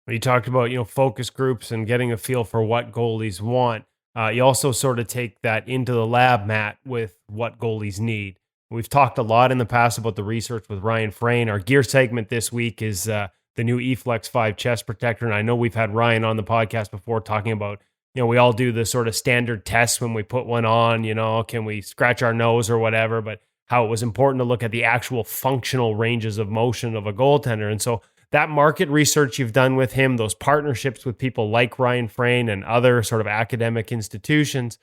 You talked about, focus groups and getting a feel for what goalies want. You also sort of take that into the lab, Matt, with what goalies need. We've talked a lot in the past about the research with Ryan Frayne. Our gear segment this week is the new Eflex 5 chest protector. And I know we've had Ryan on the podcast before talking about, we all do the sort of standard tests when we put one on, can we scratch our nose or whatever, but how it was important to look at the actual functional ranges of motion of a goaltender. And so that market research you've done with him, those partnerships with people like Ryan Frayne and other sort of academic institutions,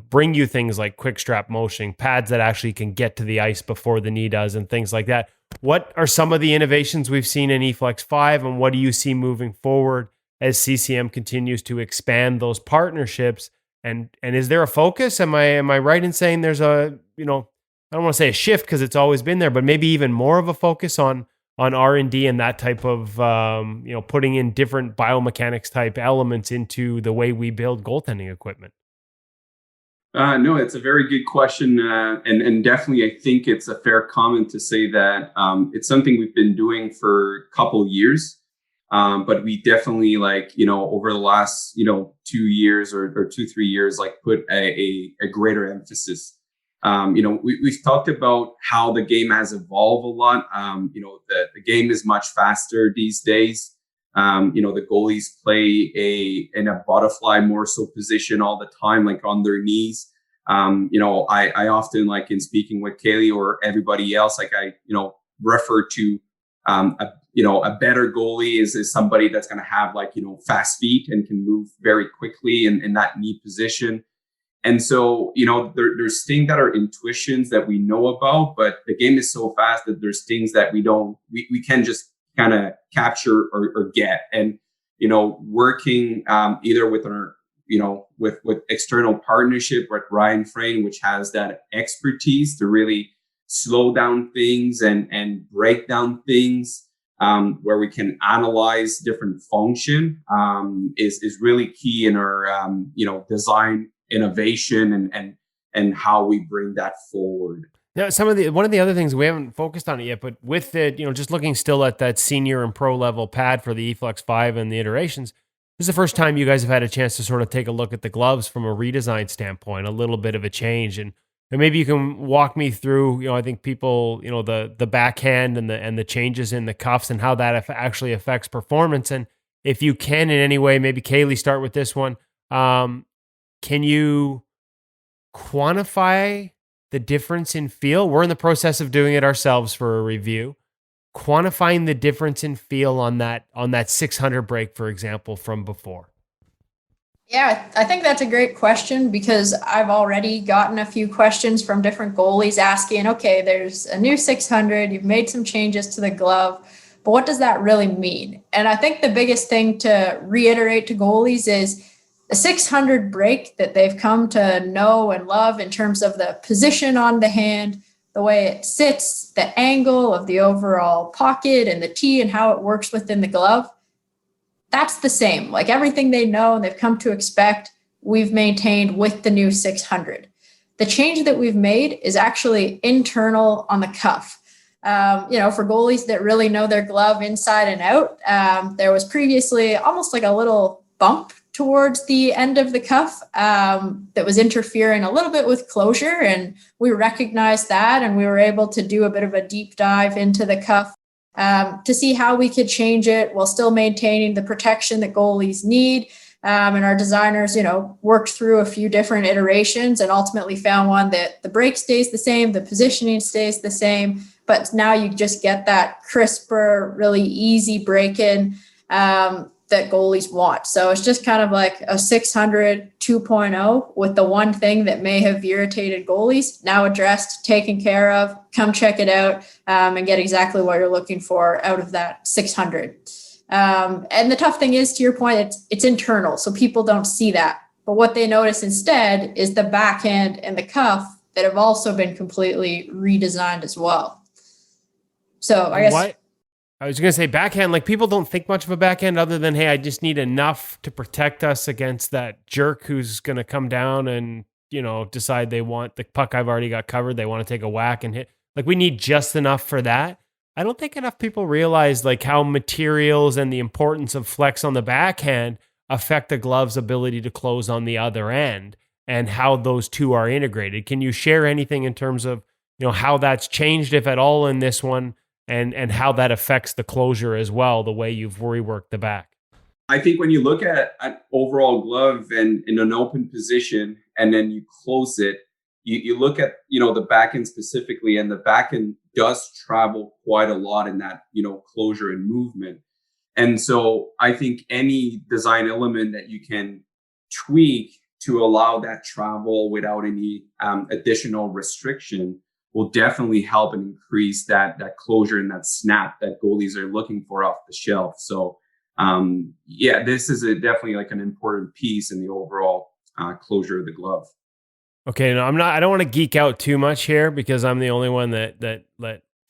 bring you things like quick strap motion, pads that actually can get to the ice before the knee does, and things like that. What are some of the innovations we've seen in Eflex 5, and what do you see moving forward as CCM continues to expand those partnerships? And is there a focus? Am I right in saying there's a, I don't want to say a shift because it's always been there, but maybe even more of a focus on R&D and that type of, putting in different biomechanics type elements into the way we build goaltending equipment? No, it's a very good question. And definitely, I think it's a fair comment to say that it's something we've been doing for a couple years. But we definitely over the last, 2 years or 2-3 years, put a greater emphasis. We've talked about how the game has evolved a lot. The game is much faster these days. The goalies play in a butterfly more so position all the time, on their knees. I often, in speaking with Kaylie or everybody else, I refer to a better goalie is somebody that's going to have fast feet and can move very quickly in that knee position. And so, there's things that are intuitions that we know about, but the game is so fast that there's things that we can just kind of capture or get. And, working either with our, with external partnership with Ryan Frayne, which has that expertise to really slow down things and break down things, where we can analyze different function, is really key in our, design innovation and how we bring that forward. Now, one of the other things we haven't focused on it yet, but with it, just looking still at that senior and pro level pad for the Eflex 5 and the iterations, this is the first time you guys have had a chance to sort of take a look at the gloves from a redesign standpoint, a little bit of a change. And maybe you can walk me through, I think people, the backhand and the changes in the cuffs and how that actually affects performance. And if you can in any way, maybe Kaylie, start with this one. Can you quantify the difference in feel? We're in the process of doing it ourselves for a review. Quantifying the difference in feel on that 600 break, for example, from before. Yeah, I think that's a great question because I've already gotten a few questions from different goalies asking, okay, there's a new 600, you've made some changes to the glove, but what does that really mean? And I think the biggest thing to reiterate to goalies is the 600 break that they've come to know and love in terms of the position on the hand, the way it sits, the angle of the overall pocket and the tee and how it works within the glove. That's the same. Everything they know and they've come to expect, we've maintained with the new 600. The change that we've made is actually internal on the cuff. For goalies that really know their glove inside and out, there was previously almost like a little bump towards the end of the cuff that was interfering a little bit with closure. And we recognized that and we were able to do a bit of a deep dive into the cuff to see how we could change it while still maintaining the protection that goalies need. And our designers, worked through a few different iterations and ultimately found one that the break stays the same, the positioning stays the same, but now you just get that crisper, really easy break-in that goalies want. So it's just kind of like a 600 2.0 with the one thing that may have irritated goalies now addressed, taken care of. Come check it out and get exactly what you're looking for out of that 600. And the tough thing is, to your point, it's internal, so people don't see that. But what they notice instead is the backhand and the cuff that have also been completely redesigned as well. So I guess What? I was going to say backhand, like people don't think much of a backhand other than, hey, I just need enough to protect us against that jerk who's going to come down and, decide they want the puck I've already got covered. They want to take a whack and hit. Like we need just enough for that. I don't think enough people realize like how materials and the importance of flex on the backhand affect the glove's ability to close on the other end and how those two are integrated. Can you share anything in terms of, how that's changed, if at all, in this one? And how that affects the closure as well, the way you've reworked the back. I think when you look at an overall glove and in an open position and then you close it, you look at, the back end specifically, and the back end does travel quite a lot in that, closure and movement. And so I think any design element that you can tweak to allow that travel without any additional restriction will definitely help and increase that closure and that snap that goalies are looking for off the shelf. So this is definitely like an important piece in the overall closure of the glove. Okay, no, I don't want to geek out too much here because I'm the only one that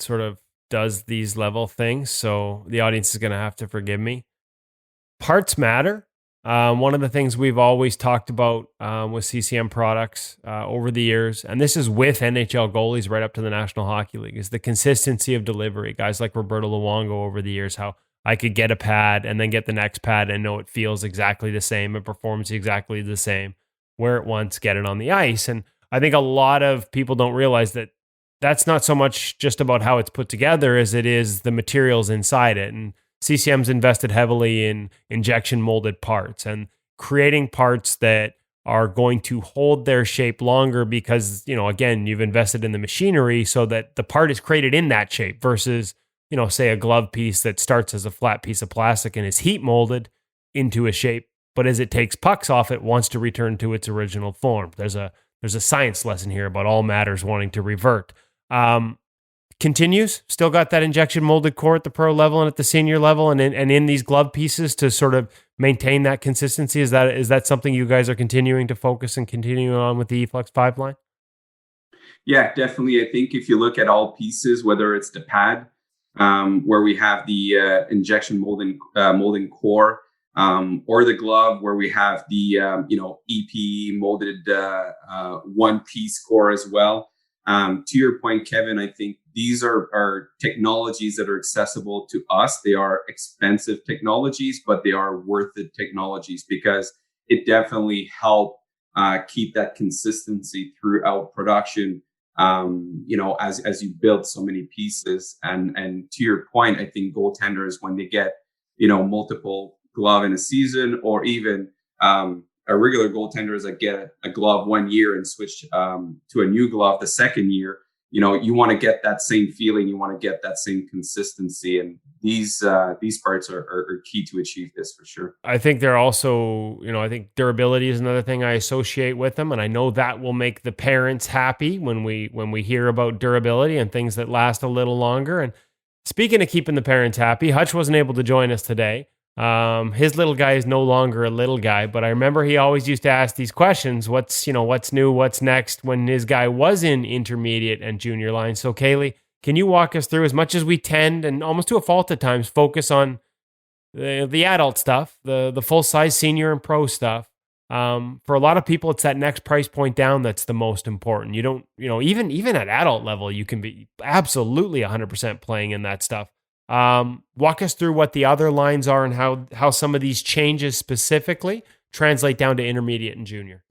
sort of does these level things. So the audience is going to have to forgive me. Parts matter. One of the things we've always talked about with CCM products over the years, and this is with NHL goalies right up to the National Hockey League, is the consistency of delivery. Guys like Roberto Luongo over the years, how I could get a pad and then get the next pad and know it feels exactly the same, it performs exactly the same, wear it once, get it on the ice. And I think a lot of people don't realize that that's not so much just about how it's put together as it is the materials inside it. And CCM's invested heavily in injection molded parts and creating parts that are going to hold their shape longer because, again, you've invested in the machinery so that the part is created in that shape versus, say a glove piece that starts as a flat piece of plastic and is heat molded into a shape, but as it takes pucks off, it wants to return to its original form. There's a science lesson here about all matters wanting to revert. Continues, still got that injection molded core at the pro level and at the senior level and in these glove pieces to sort of maintain that consistency. Is that something you guys are continuing to focus and continuing on with the Eflex 5 line? Yeah, definitely. I think if you look at all pieces, whether it's the pad, where we have the injection molding core, or the glove where we have the EP molded one piece core as well. To your point, Kevin, I think these are technologies that are accessible to us. They are expensive technologies, but they are worth it technologies because it definitely help keep that consistency throughout production. As you build so many pieces, and to your point, I think goaltenders, when they get multiple glove in a season, or even a regular goaltenders that get a glove 1 year and switch to a new glove the second year, you want to get that same feeling, you want to get that same consistency, and these parts are key to achieve this for sure. I think they're also, I think durability is another thing I associate with them, and I know that will make the parents happy when we hear about durability and things that last a little longer. And speaking of keeping the parents happy, Hutch wasn't able to join us today. His little guy is no longer a little guy, but I remember he always used to ask these questions. What's new? What's next? When his guy was in intermediate and junior line. So Kaylie, can you walk us through, as much as we tend and almost to a fault at times, focus on the adult stuff, the full size senior and pro stuff. For a lot of people, it's that next price point down that's the most important. You don't, even at adult level, you can be absolutely 100% playing in that stuff. Walk us through what the other lines are and how some of these changes specifically translate down to intermediate and junior.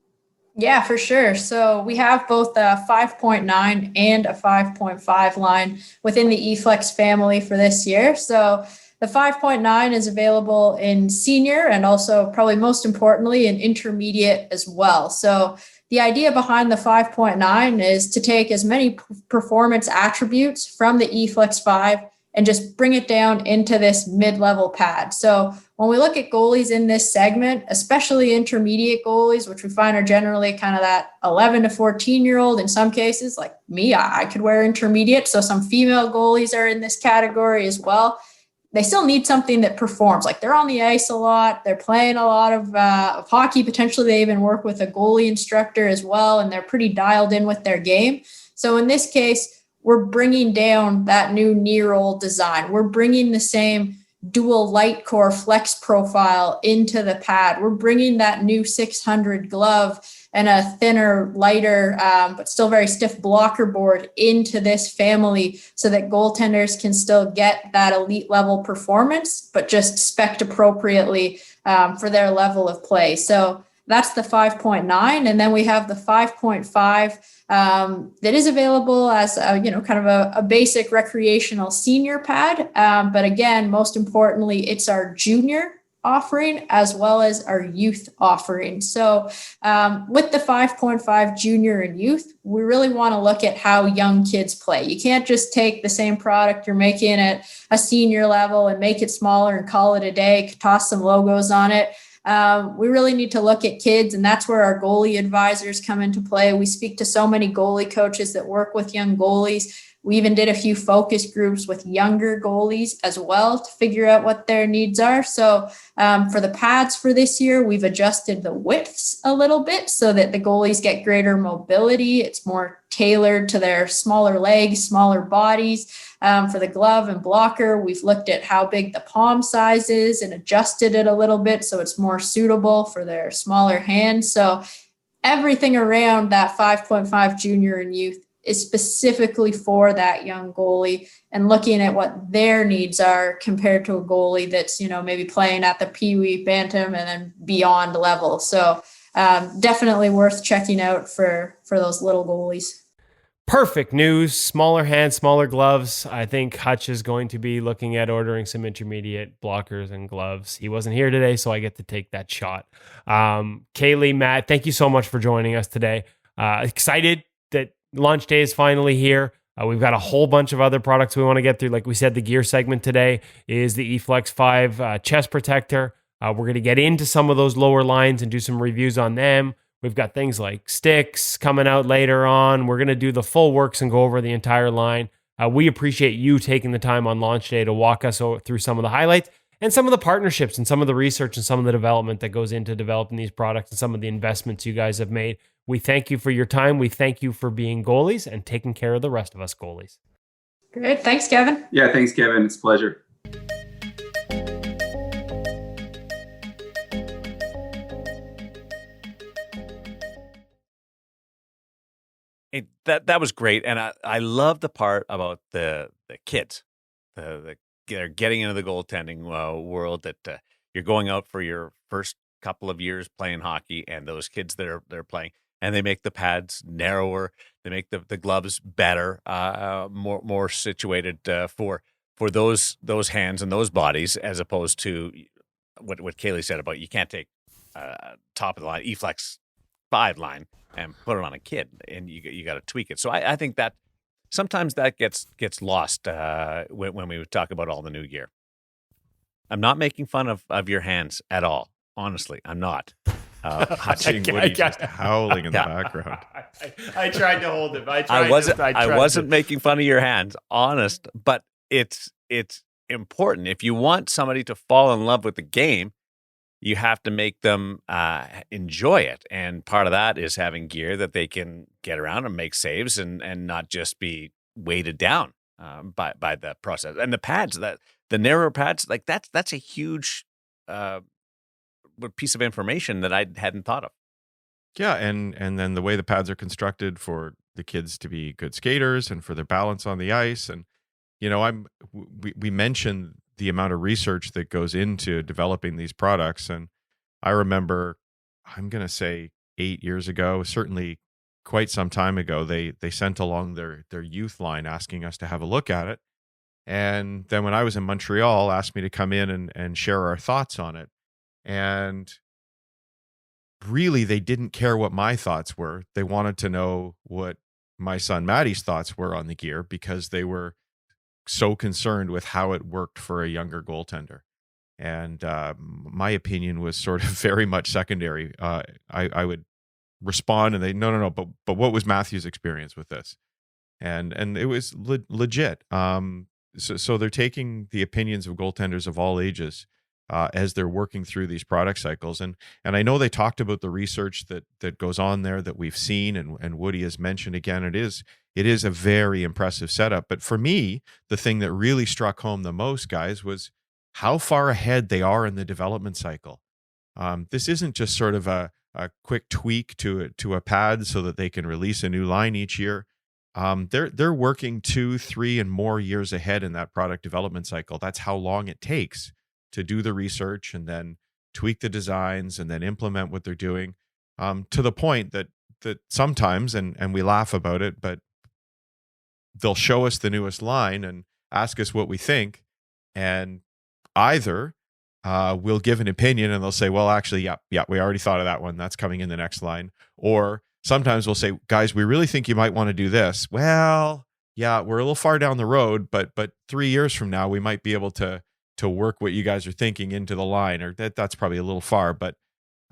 Yeah, for sure. So we have both a 5.9 and a 5.5 line within the Eflex family for this year. So the 5.9 is available in senior and also, probably most importantly, in intermediate as well. So the idea behind the 5.9 is to take as many performance attributes from the Eflex 5 and just bring it down into this mid-level pad. So when we look at goalies in this segment, especially intermediate goalies, which we find are generally kind of that 11 to 14-year-old, in some cases, like me, I could wear intermediate. So some female goalies are in this category as well. They still need something that performs. Like, they're on the ice a lot. They're playing a lot of hockey. Potentially they even work with a goalie instructor as well, and they're pretty dialed in with their game. So in this case, we're bringing down that new knee roll design. We're bringing the same dual light core flex profile into the pad. We're bringing that new 600 glove and a thinner, lighter, but still very stiff blocker board into this family so that goaltenders can still get that elite level performance, but just spec'd appropriately for their level of play. So that's the 5.9. And then we have the 5.5 that is available as kind of a basic recreational senior pad. But again, most importantly, it's our junior offering as well as our youth offering. So with the 5.5 junior and youth, we really want to look at how young kids play. You can't just take the same product you're making at a senior level and make it smaller and call it a day, toss some logos on it. We really need to look at kids, and that's where our goalie advisors come into play. We speak to so many goalie coaches that work with young goalies. We even did a few focus groups with younger goalies as well to figure out what their needs are. So for the pads for this year, we've adjusted the widths a little bit so that the goalies get greater mobility. It's more tailored to their smaller legs, smaller bodies. For the glove and blocker, we've looked at how big the palm size is and adjusted it a little bit so it's more suitable for their smaller hands. So everything around that 5.5 junior and youth is specifically for that young goalie and looking at what their needs are compared to a goalie that's, maybe playing at the Pee-wee Bantam and then beyond level. So definitely worth checking out for those little goalies. Perfect news. Smaller hands, smaller gloves. I think Hutch is going to be looking at ordering some intermediate blockers and gloves. He wasn't here today, so I get to take that shot. Kaylie, Matt, thank you so much for joining us today. Excited that launch day is finally here. We've got a whole bunch of other products we want to get through. Like we said, the gear segment today is the Eflex 5 chest protector. We're going to get into some of those lower lines and do some reviews on them. We've got things like sticks coming out later on. We're going to do the full works and go over the entire line. We appreciate you taking the time on launch day to walk us through some of the highlights and some of the partnerships and some of the research and some of the development that goes into developing these products and some of the investments you guys have made. We thank you for your time. We thank you for being goalies and taking care of the rest of us goalies. Great. Thanks, Kevin. Yeah, thanks, Kevin. It's a pleasure. That was great, and I love the part about the kids, they're getting into the goaltending world. That you're going out for your first couple of years playing hockey, and those kids they're playing, and they make the pads narrower, they make the gloves better, more situated for those hands and those bodies, as opposed to what Kaylie said about you can't take top of the line Eflex 5 line and put it on a kid, and you got to tweak it. So I think that sometimes that gets lost when we talk about all the new gear. I'm not making fun of your hands at all. Honestly, I'm not. Watching Woody just howling in the background. I tried to hold him. I wasn't making fun of your hands, honest, but it's important. If you want somebody to fall in love with the game, you have to make them enjoy it. And part of that is having gear that they can get around and make saves and not just be weighted down by the process. And the pads, the narrower pads, like that's a huge piece of information that I hadn't thought of. Yeah, and then the way the pads are constructed for the kids to be good skaters and for their balance on the ice. And, we mentioned the amount of research that goes into developing these products. And I remember, I'm going to say 8 years ago, certainly quite some time ago, they sent along their youth line asking us to have a look at it. And then when I was in Montreal, asked me to come in and share our thoughts on it. And really, they didn't care what my thoughts were. They wanted to know what my son Maddie's thoughts were on the gear, because they were so concerned with how it worked for a younger goaltender. And my opinion was sort of very much secondary. I would respond and they, no, but what was Matthew's experience with this? And it was legit. So they're taking the opinions of goaltenders of all ages as they're working through these product cycles. And I know they talked about the research that goes on there that we've seen, and Woody has mentioned again, it is a very impressive setup. But for me, the thing that really struck home the most, guys, was how far ahead they are in the development cycle. This isn't just sort of a quick tweak to a pad so that they can release a new line each year. They're working 2, 3, and more years ahead in that product development cycle. That's how long it takes to do the research and then tweak the designs and then implement what they're doing, to the point that sometimes, and we laugh about it, but they'll show us the newest line and ask us what we think, and either we'll give an opinion and they'll say, well, actually, yeah, we already thought of that one. That's coming in the next line. Or sometimes we'll say, guys, we really think you might want to do this. Well, yeah, we're a little far down the road, but 3 years from now, we might be able to work what you guys are thinking into the line, or that's probably a little far. But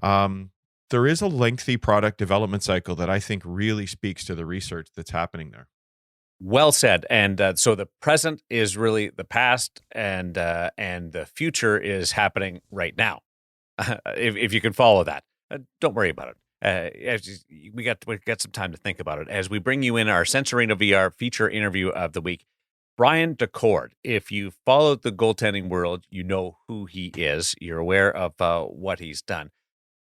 there is a lengthy product development cycle that I think really speaks to the research that's happening there. Well said. And so the present is really the past, and the future is happening right now. If you can follow that, don't worry about it. We got some time to think about it as we bring you in our Sense Arena VR feature interview of the week. Brian Daccord. If you followed the goaltending world, you know who he is. You're aware of what he's done.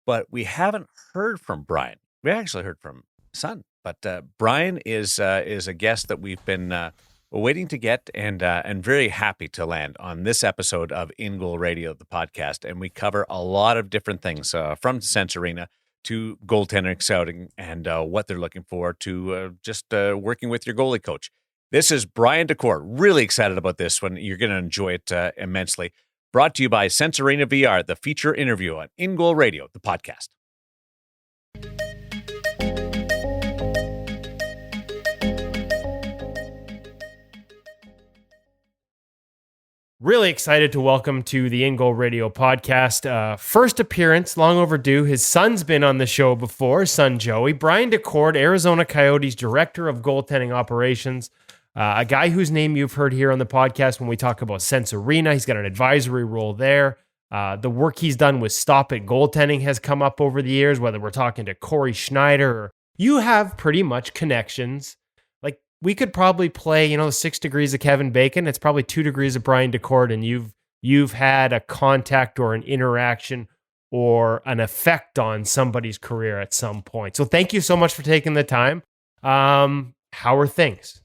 But we haven't heard from Brian. We actually heard from son. But Brian is a guest that we've been waiting to get, and very happy to land on this episode of In Goal Radio, the podcast. And we cover a lot of different things, from Sense Arena to goaltender scouting and what they're looking for, to just working with your goalie coach. This is Brian Daccord. Really excited about this one. You're going to enjoy it immensely. Brought to you by Sense Arena VR, the feature interview on In Goal Radio, the podcast. Really excited to welcome to the In Goal Radio podcast. First appearance, long overdue. His son's been on the show before, son Joey. Brian Daccord, Arizona Coyotes Director of Goaltending Operations. A guy whose name you've heard here on the podcast when we talk about Sense Arena. He's got an advisory role there. The work he's done with Stop It Goaltending has come up over the years, whether we're talking to Corey Schneider. Or you have pretty much connections. Like, we could probably play, 6 degrees of Kevin Bacon. It's probably 2 degrees of Brian Daccord, and you've had a contact or an interaction or an effect on somebody's career at some point. So thank you so much for taking the time. How are things?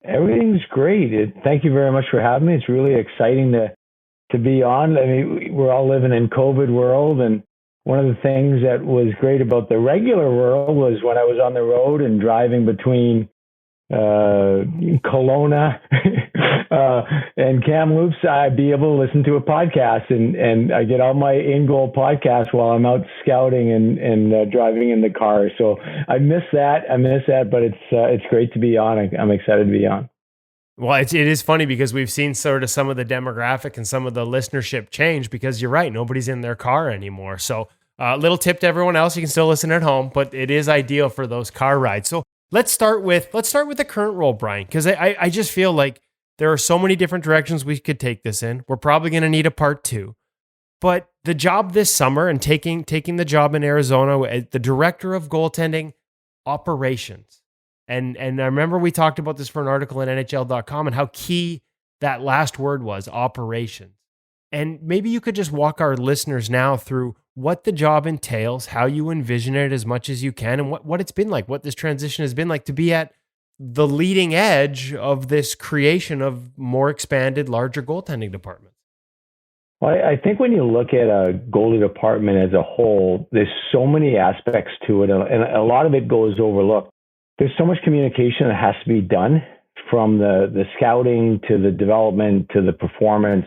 Everything's great. Thank you very much for having me. It's really exciting to be on. I mean, we're all living in COVID world, and one of the things that was great about the regular world was when I was on the road and driving between Kelowna and Kamloops, I'd be able to listen to a podcast, and I get all my in-goal podcasts while I'm out scouting and driving in the car. So I miss that, but it's great to be on. I'm excited to be on. Well, it is funny because we've seen sort of some of the demographic and some of the listenership change, because you're right, nobody's in their car anymore. So little tip to everyone else, you can still listen at home, but it is ideal for those car rides. So let's start with the current role, Brian, because I just feel like there are so many different directions we could take this in. We're probably going to need a part 2. But the job this summer, and taking the job in Arizona as the director of goaltending operations. And I remember we talked about this for an article in NHL.com and how key that last word was, operations. And maybe you could just walk our listeners now through what the job entails, how you envision it as much as you can, and what it's been like, what this transition has been like to be at the leading edge of this creation of more expanded, larger goaltending departments. Well, I think when you look at a goalie department as a whole, there's so many aspects to it, and a lot of it goes overlooked. There's so much communication that has to be done, from the scouting to the development to the performance.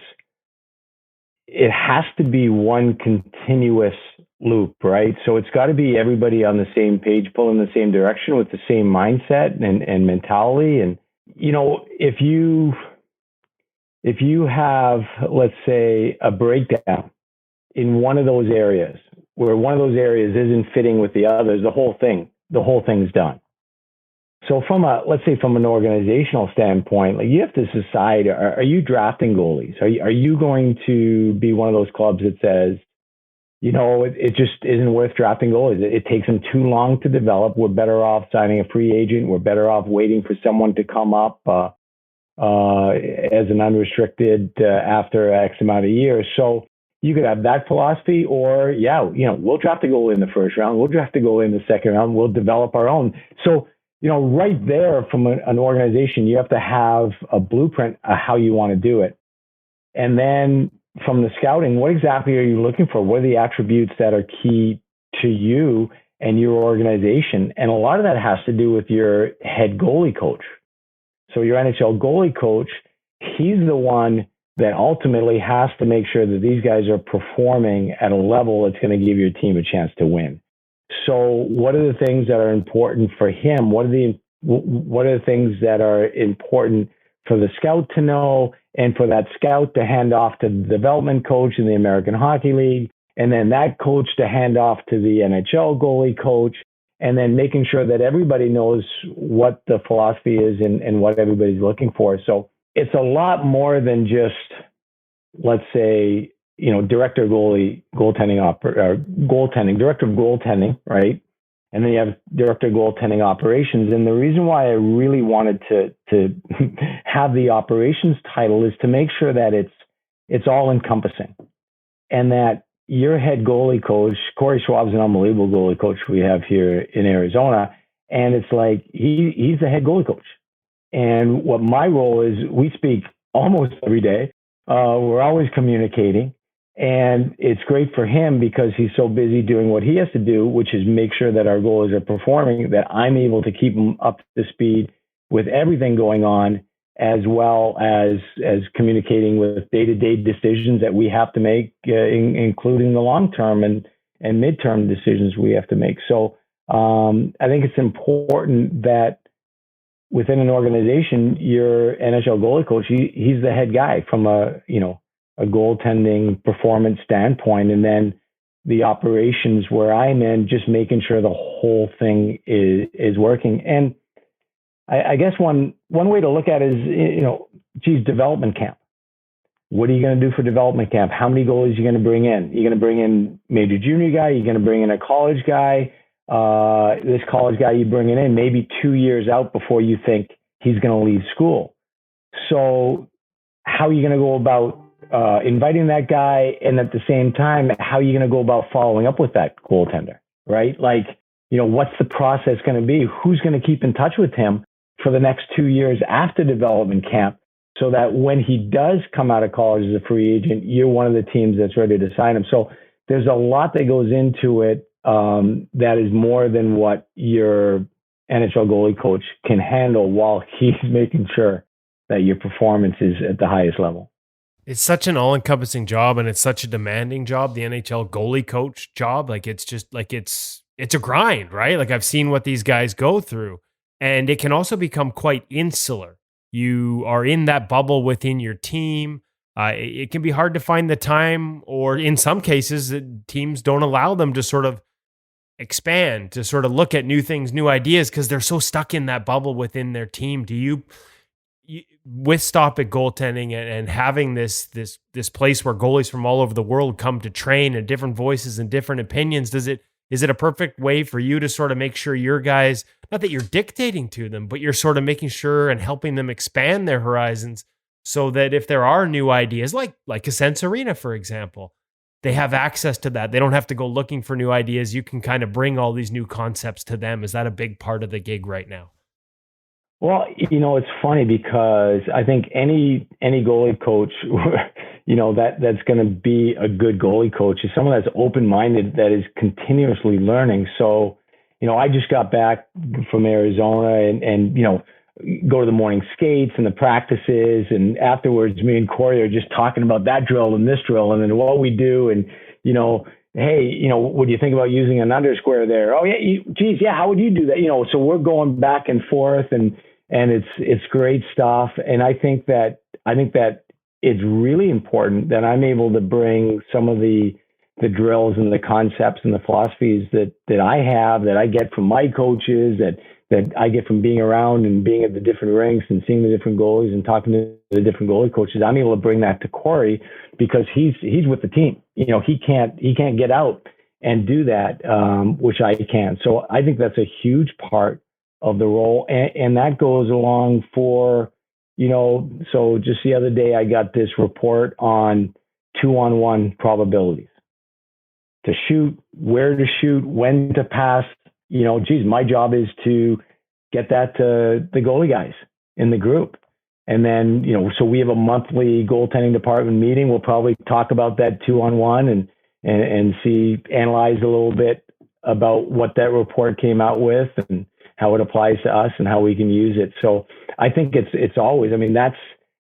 It has to be one continuous loop, right? So it's got to be everybody on the same page, pulling the same direction with the same mindset and mentality. And, if you have, let's say, a breakdown in one of those areas, where one of those areas isn't fitting with the others, the whole thing's done. So from an organizational standpoint, like, you have to decide, are you drafting goalies? Are you going to be one of those clubs that says, it just isn't worth drafting goalies. It takes them too long to develop. We're better off signing a free agent. We're better off waiting for someone to come up as an unrestricted after X amount of years. So you could have that philosophy, or we'll draft a goalie in the first round. We'll draft a goalie in the second round. We'll develop our own. So right there from an organization, you have to have a blueprint of how you want to do it, and then from the scouting, what exactly are you looking for? What are the attributes that are key to you and your organization? And a lot of that has to do with your head goalie coach. So your NHL goalie coach, he's the one that ultimately has to make sure that these guys are performing at a level that's going to give your team a chance to win. So what are the things that are important for him? What are the things that are important for the scout to know, and for that scout to hand off to the development coach in the American Hockey League, and then that coach to hand off to the NHL goalie coach, and then making sure that everybody knows what the philosophy is and what everybody's looking for. So it's a lot more than just, let's say, director of director of goaltending, right? And then you have director of goaltending operations. And the reason why I really wanted to have the operations title is to make sure that it's all encompassing, and that your head goalie coach, Corey Schwab's an unbelievable goalie coach we have here in Arizona. And it's like, he's the head goalie coach. And what my role is, we speak almost every day. We're always communicating. And it's great for him because he's so busy doing what he has to do, which is make sure that our goalies are performing, that I'm able to keep them up to speed with everything going on, as well as communicating with day-to-day decisions that we have to make, including the long-term and midterm decisions we have to make. So I think it's important that within an organization, your NHL goalie coach, he's the head guy from a goaltending performance standpoint, and then the operations where I'm in, just making sure the whole thing is working. And I guess one way to look at it is, development camp. What are you going to do for development camp? How many goalies are you going to bring in? You're going to bring in major junior guy. You're going to bring in a college guy. This college guy you're bringing in maybe 2 years out before you think he's going to leave school. So how are you going to go about inviting that guy? And at the same time, how are you going to go about following up with that goaltender, right? Like, what's the process going to be? Who's going to keep in touch with him for the next 2 years after development camp, so that when he does come out of college as a free agent, you're one of the teams that's ready to sign him. So there's a lot that goes into it that is more than what your NHL goalie coach can handle while he's making sure that your performance is at the highest level. It's such an all-encompassing job, and it's such a demanding job, the NHL goalie coach job. Like, it's just like, it's a grind, right? Like, I've seen what these guys go through, and it can also become quite insular. You are in that bubble within your team. It can be hard to find the time, or in some cases, teams don't allow them to sort of expand, to sort of look at new things, new ideas, because they're so stuck in that bubble within their team. Do you with Stop It Goaltending and having this place where goalies from all over the world come to train, and different voices and different opinions, is it a perfect way for you to sort of make sure your guys, not that you're dictating to them, but you're sort of making sure and helping them expand their horizons, so that if there are new ideas, like Ascent Arena, for example, they have access to that. They don't have to go looking for new ideas. You can kind of bring all these new concepts to them. Is that a big part of the gig right now? Well, it's funny because I think any goalie coach, that's going to be a good goalie coach is someone that's open-minded, that is continuously learning. So, I just got back from Arizona and go to the morning skates and the practices, and afterwards me and Corey are just talking about that drill and this drill and then what we do, and hey, what do you think about using an undersquare there? Oh yeah, geez, yeah, how would you do that? So we're going back and forth, and it's great stuff. And I think that it's really important that I'm able to bring some of the drills and the concepts and the philosophies that I have, that I get from my coaches, that that I get from being around and being at the different rinks and seeing the different goalies and talking to the different goalie coaches, I'm able to bring that to Corey because he's with the team. He can't get out and do that, which I can. So I think that's a huge part of the role. And that goes along for, so just the other day, I got this report on 2-on-1 probabilities to shoot, where to shoot, when to pass. My job is to get that to the goalie guys in the group. And then, so we have a monthly goaltending department meeting. We'll probably talk about that 2-on-1 and analyze a little bit about what that report came out with and how it applies to us and how we can use it. So I think it's always,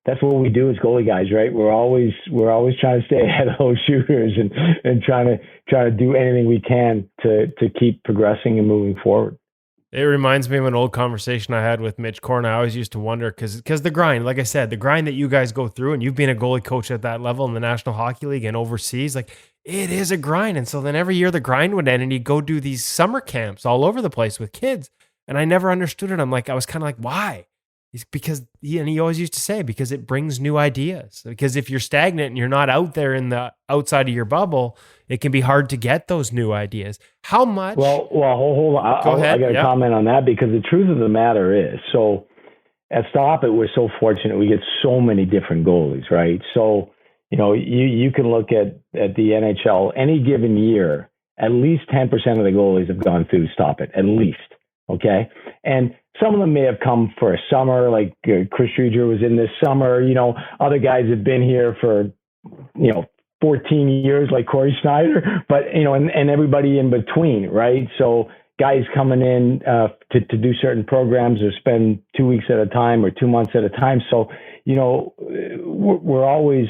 that's what we do as goalie guys, right? We're always trying to stay ahead of those shooters and trying to do anything we can to keep progressing and moving forward. It reminds me of an old conversation I had with Mitch Korn. I always used to wonder because the grind, like I said, the grind that you guys go through, and you've been a goalie coach at that level in the National Hockey League and overseas, like it is a grind. And so then every year the grind would end and he'd go do these summer camps all over the place with kids. And I never understood it. I was kind of like, why? He always used to say, because it brings new ideas. Because if you're stagnant and you're not out there in the outside of your bubble, it can be hard to get those new ideas. How much? Well, hold on. Go ahead. I got to comment on that because the truth of the matter is, so at Stop It, we're so fortunate. We get so many different goalies, right? So, you can look at the NHL any given year, at least 10% of the goalies have gone through Stop It, at least. Okay. And some of them may have come for a summer, like Chris Streeter was in this summer. Other guys have been here for, 14 years, like Corey Schneider, but, and everybody in between, right? So guys coming in to do certain programs or spend 2 weeks at a time or 2 months at a time. So, we always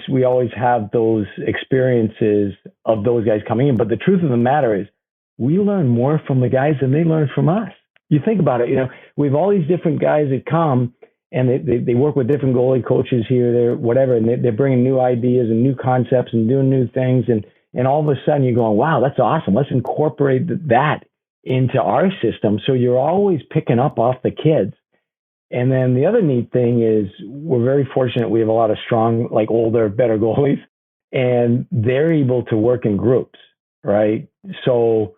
have those experiences of those guys coming in. But the truth of the matter is we learn more from the guys than they learn from us. You think about it, we have all these different guys that come and they work with different goalie coaches here, there, whatever, and they're bringing new ideas and new concepts and doing new things. And all of a sudden you're going, wow, that's awesome. Let's incorporate that into our system. So you're always picking up off the kids. And then the other neat thing is we're very fortunate. We have a lot of strong, like older, better goalies, and they're able to work in groups, right? So,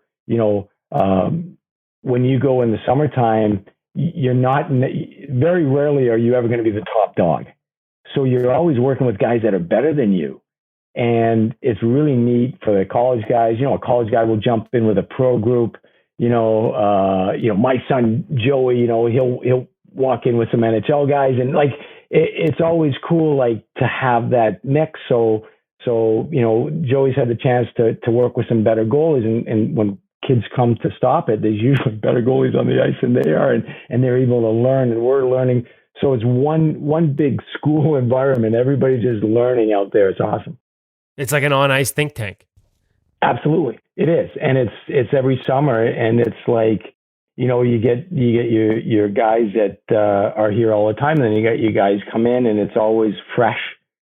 when you go in the summertime, you're not, very rarely are you ever going to be the top dog. So you're always working with guys that are better than you. And it's really neat for the college guys. A college guy will jump in with a pro group. My son Joey, he'll walk in with some NHL guys, and it's always cool, to have that mix. So Joey's had the chance to work with some better goalies, and when kids come to Stop It, there's usually better goalies on the ice than they are, and they're able to learn, and we're learning. So it's one big school environment. Everybody's just learning out there. It's awesome. It's like an on-ice think tank. Absolutely, it is, and it's every summer, and it's like you get your guys that are here all the time, and then you got you guys come in, and it's always fresh.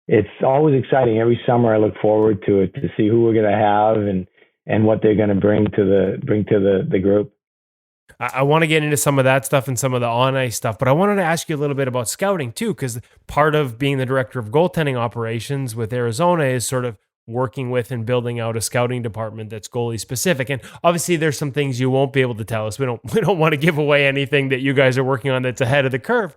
It's always exciting. Every summer, I look forward to it to see who we're going to have and what they're going to bring to the group. I want to get into some of that stuff and some of the on-ice stuff, but I wanted to ask you a little bit about scouting too, because part of being the director of goaltending operations with Arizona is sort of working with and building out a scouting department that's goalie specific. And obviously there's some things you won't be able to tell us. We don't want to give away anything that you guys are working on that's ahead of the curve.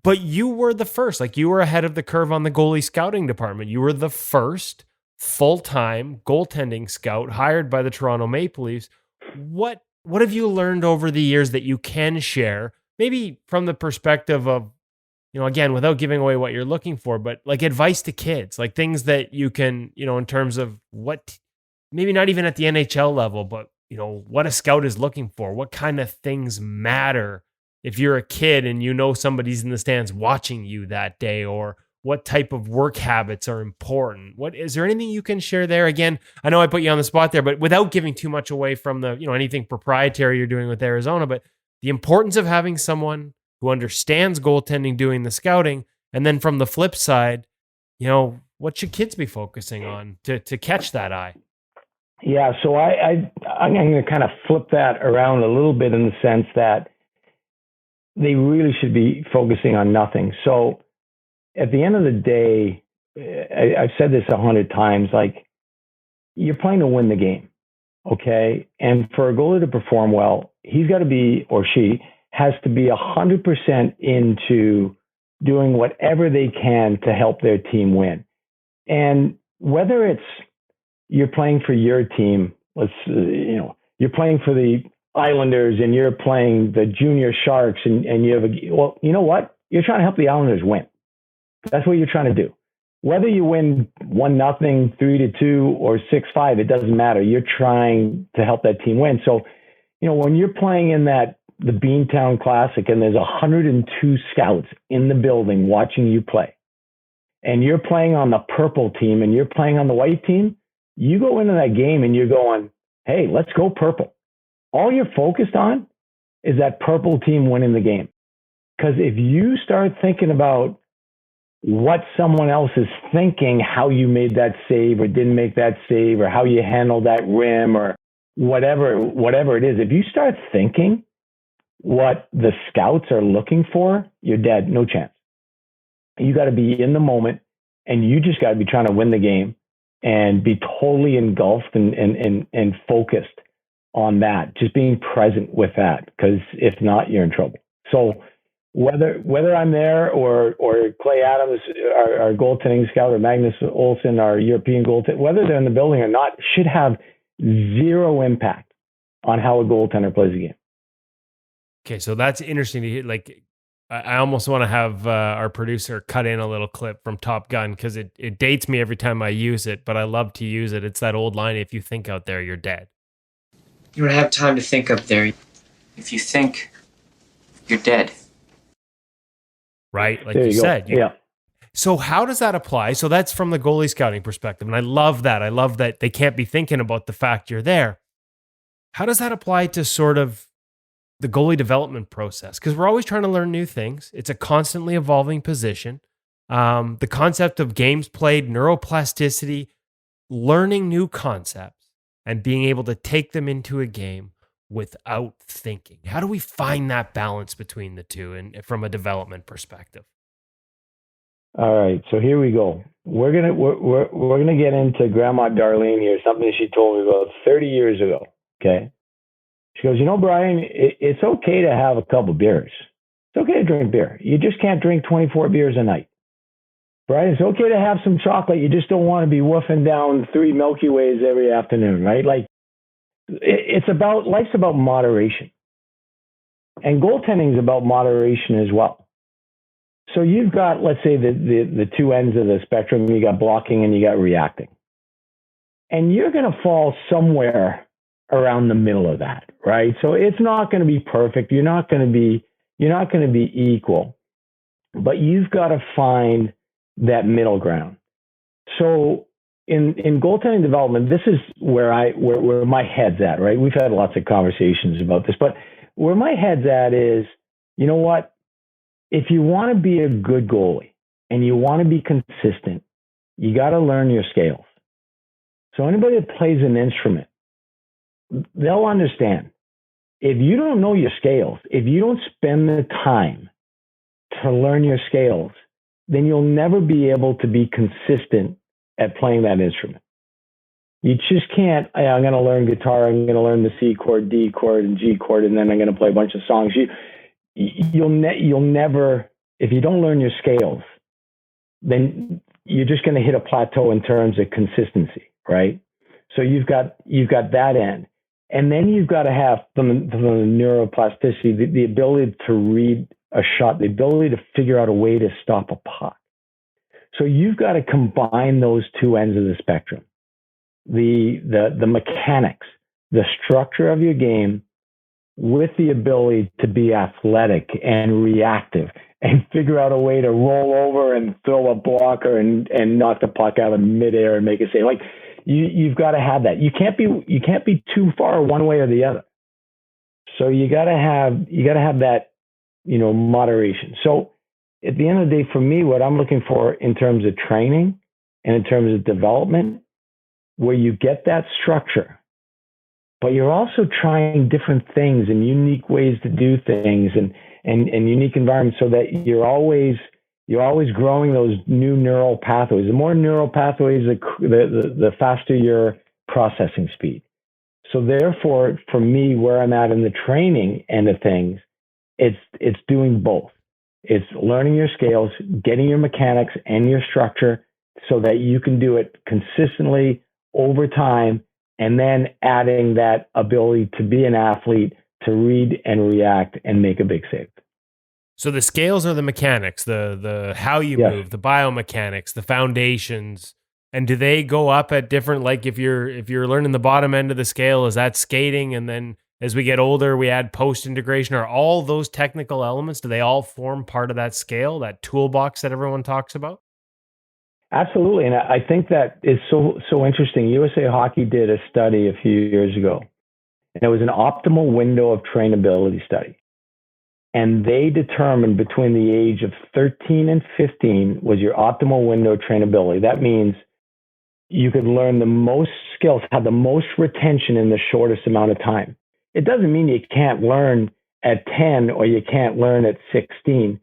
But you were the first, you were ahead of the curve on the goalie scouting department. You were the first full-time goaltending scout hired by the Toronto Maple Leafs. What have you learned over the years that you can share, maybe from the perspective of, again, without giving away what you're looking for, but advice to kids, things that you can, in terms of what, maybe not even at the NHL level, but, what a scout is looking for, what kind of things matter if you're a kid and somebody's in the stands watching you that day, or what type of work habits are important. Is there anything you can share there? Again, I know I put you on the spot there, but without giving too much away from the, anything proprietary you're doing with Arizona, but the importance of having someone who understands goaltending doing the scouting. And then from the flip side, what should kids be focusing on to catch that eye? Yeah. So I'm going to kind of flip that around a little bit in the sense that, they really should be focusing on nothing. So at the end of the day, I've said this 100 times, like, you're playing to win the game, okay? And for a goalie to perform well, he's got to be, or she has to be 100% into doing whatever they can to help their team win. And whether it's you're playing for your team, you're playing for the Islanders and you're playing the Junior Sharks, and you have well, you know what? You're trying to help the Islanders win. That's what you're trying to do. Whether you win 1-0, 3-2, or 6-5, it doesn't matter. You're trying to help that team win. So, when you're playing in the Beantown Classic and there's 102 scouts in the building watching you play, and you're playing on the purple team and you're playing on the white team, you go into that game and you're going, hey, let's go purple. All you're focused on is that purple team winning the game. Because if you start thinking about what someone else is thinking, how you made that save or didn't make that save, or how you handled that rim, or whatever it is, if you start thinking what the scouts are looking for, you're dead. No chance. You got to be in the moment, and you just got to be trying to win the game and be totally engulfed and focused on that, just being present with that, because if not, you're in trouble. So whether I'm there or Clay Adams, our goaltending scout, or Magnus Olsson, our European goaltender, whether they're in the building or not, should have zero impact on how a goaltender plays a game. Okay, so that's interesting to hear. Like, I almost want to have our producer cut in a little clip from Top Gun, because it dates me every time I use it, but I love to use it. It's that old line, if you think out there, you're dead. You don't have time to think up there. If you think, you're dead. Right? Like you said. Yeah. So how does that apply? So that's from the goalie scouting perspective. And I love that. I love that they can't be thinking about the fact you're there. How does that apply to sort of the goalie development process? Because we're always trying to learn new things. It's a constantly evolving position. The concept of games played, neuroplasticity, learning new concepts, and being able to take them into a game without thinking. How do we find that balance between the two, and from a development perspective? All right, so here we go. We're gonna get into Grandma Darlene here, something she told me about 30 years ago. Okay, she goes, Brian, it's okay to have a couple beers. It's okay to drink beer. You just can't drink 24 beers a night. Right? It's okay to have some chocolate. You just don't want to be woofing down 3 Milky Ways every afternoon, right? Like, life's about moderation. And goaltending is about moderation as well. So you've got, let's say, the two ends of the spectrum. You got blocking and you got reacting. And you're going to fall somewhere around the middle of that, right? So it's not going to be perfect. You're not going to be equal. But you've got to find that middle ground. So in goaltending development, this is where my head's at, right? We've had lots of conversations about this, but where my head's at is, you know what? If you want to be a good goalie and you want to be consistent, you got to learn your scales. So anybody that plays an instrument, they'll understand. If you don't know your scales, if you don't spend the time to learn your scales, then you'll never be able to be consistent at playing that instrument. You just can't, I'm going to learn guitar, I'm going to learn the C chord, D chord, and G chord, and then I'm going to play a bunch of songs. You'll never, if you don't learn your scales, then you're just going to hit a plateau in terms of consistency, right? So you've got that end. And then you've got to have from the neuroplasticity, the ability to read a shot, the ability to figure out a way to stop a puck. So you've got to combine those two ends of the spectrum. The mechanics, the structure of your game, with the ability to be athletic and reactive and figure out a way to roll over and throw a blocker and knock the puck out of midair and make a save. Like, you've got to have that. You can't be too far one way or the other. So you got to have that, moderation. So at the end of the day, for me, what I'm looking for in terms of training and in terms of development, where you get that structure, but you're also trying different things and unique ways to do things and unique environments so that you're always growing those new neural pathways. The more neural pathways, the faster your processing speed. So therefore, for me, where I'm at in the training end of things, it's doing both. It's learning your scales, getting your mechanics and your structure so that you can do it consistently over time, and then adding that ability to be an athlete, to read and react and make a big save. So the scales are the mechanics, the how you Yes. move, the biomechanics, the foundations. And do they go up at different, like if you're learning the bottom end of the scale, is that skating? And then as we get older, we add post integration. Are all those technical elements, do they all form part of that scale, that toolbox that everyone talks about? Absolutely. And I think that is so interesting. USA Hockey did a study a few years ago, and it was an optimal window of trainability study. And they determined between the age of 13 and 15 was your optimal window of trainability. That means you could learn the most skills, have the most retention in the shortest amount of time. It doesn't mean you can't learn at 10 or you can't learn at 16,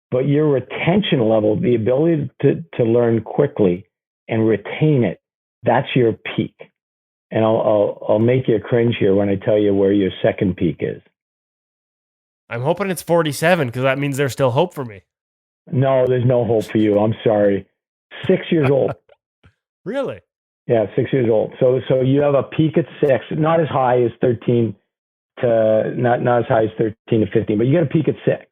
but your retention level, the ability to learn quickly and retain it, that's your peak. And I'll make you cringe here when I tell you where your second peak is. I'm hoping it's 47 because that means there's still hope for me. No, there's no hope for you. I'm sorry. 6 years old. Really? Yeah, 6 years old. So you have a peak at 6, not as high as 13 to not as high as 13 to 15, but you get a peak at 6,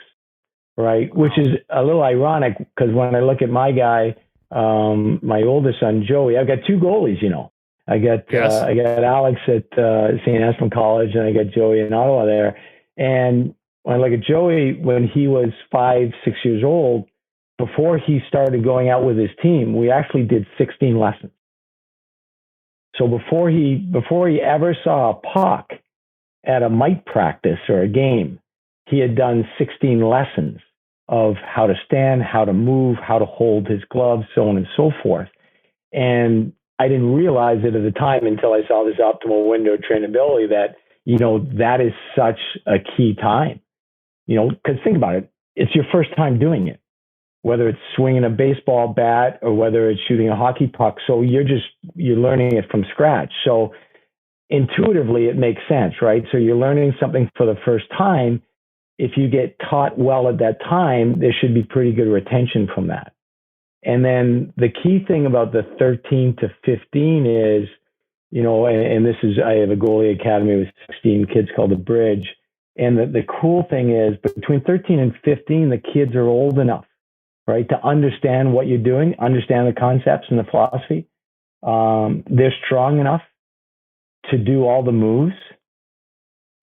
right? Which is a little ironic because when I look at my guy, my oldest son Joey, I've got two goalies. I got Alex at St. Espen College, and I got Joey in Ottawa there. And when I look at Joey, when he was 5, 6 years old, before he started going out with his team, we actually did 16 lessons. So before he ever saw a puck at a mite practice or a game, he had done 16 lessons of how to stand, how to move, how to hold his gloves, so on and so forth. And I didn't realize it at the time until I saw this optimal window of trainability that, that is such a key time. Because think about it, it's your first time doing it, whether it's swinging a baseball bat or whether it's shooting a hockey puck. So you're learning it from scratch. So intuitively, it makes sense, right? So you're learning something for the first time. If you get taught well at that time, there should be pretty good retention from that. And then the key thing about the 13 to 15 is, and this is, I have a goalie academy with 16 kids called The Bridge. And the cool thing is between 13 and 15, the kids are old enough, right, to understand what you're doing, understand the concepts and the philosophy. They're strong enough to do all the moves,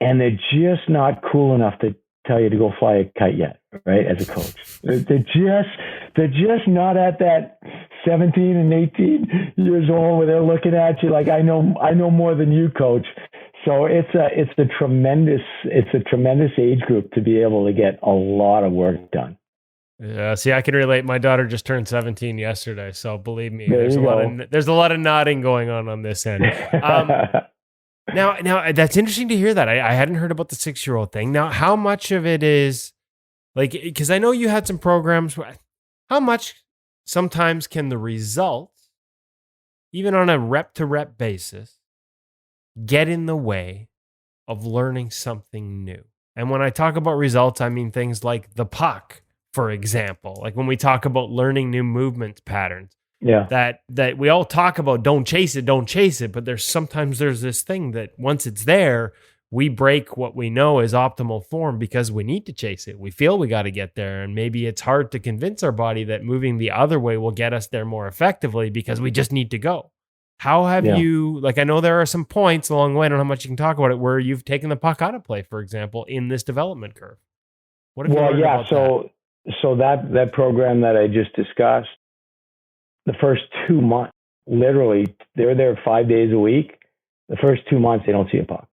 and they're just not cool enough to tell you to go fly a kite yet, right, as a coach. They're just not at that 17 and 18 years old where they're looking at you like, I know more than you, coach. So it's a tremendous age group to be able to get a lot of work done. Yeah, see, I can relate. My daughter just turned 17 yesterday, so believe me, there's a lot of nodding going on this end. Now that's interesting to hear that. I hadn't heard about the 6-year-old thing. Now, how much of it is like, because I know you had some programs. How much sometimes can the results, even on a rep to rep basis, get in the way of learning something new? And when I talk about results, I mean things like the puck, for example. Like when we talk about learning new movement patterns, that we all talk about, don't chase it, but there's this thing that once it's there, we break what we know is optimal form because we need to chase it. We feel we got to get there, and maybe it's hard to convince our body that moving the other way will get us there more effectively because we just need to go. How have you, like, I know there are some points along the way, I don't know how much you can talk about it, where you've taken the puck out of play, for example, in this development curve. What have you learned about that? So that program that I just discussed, the first 2 months, literally, they're there 5 days a week. The first 2 months, they don't see a puck.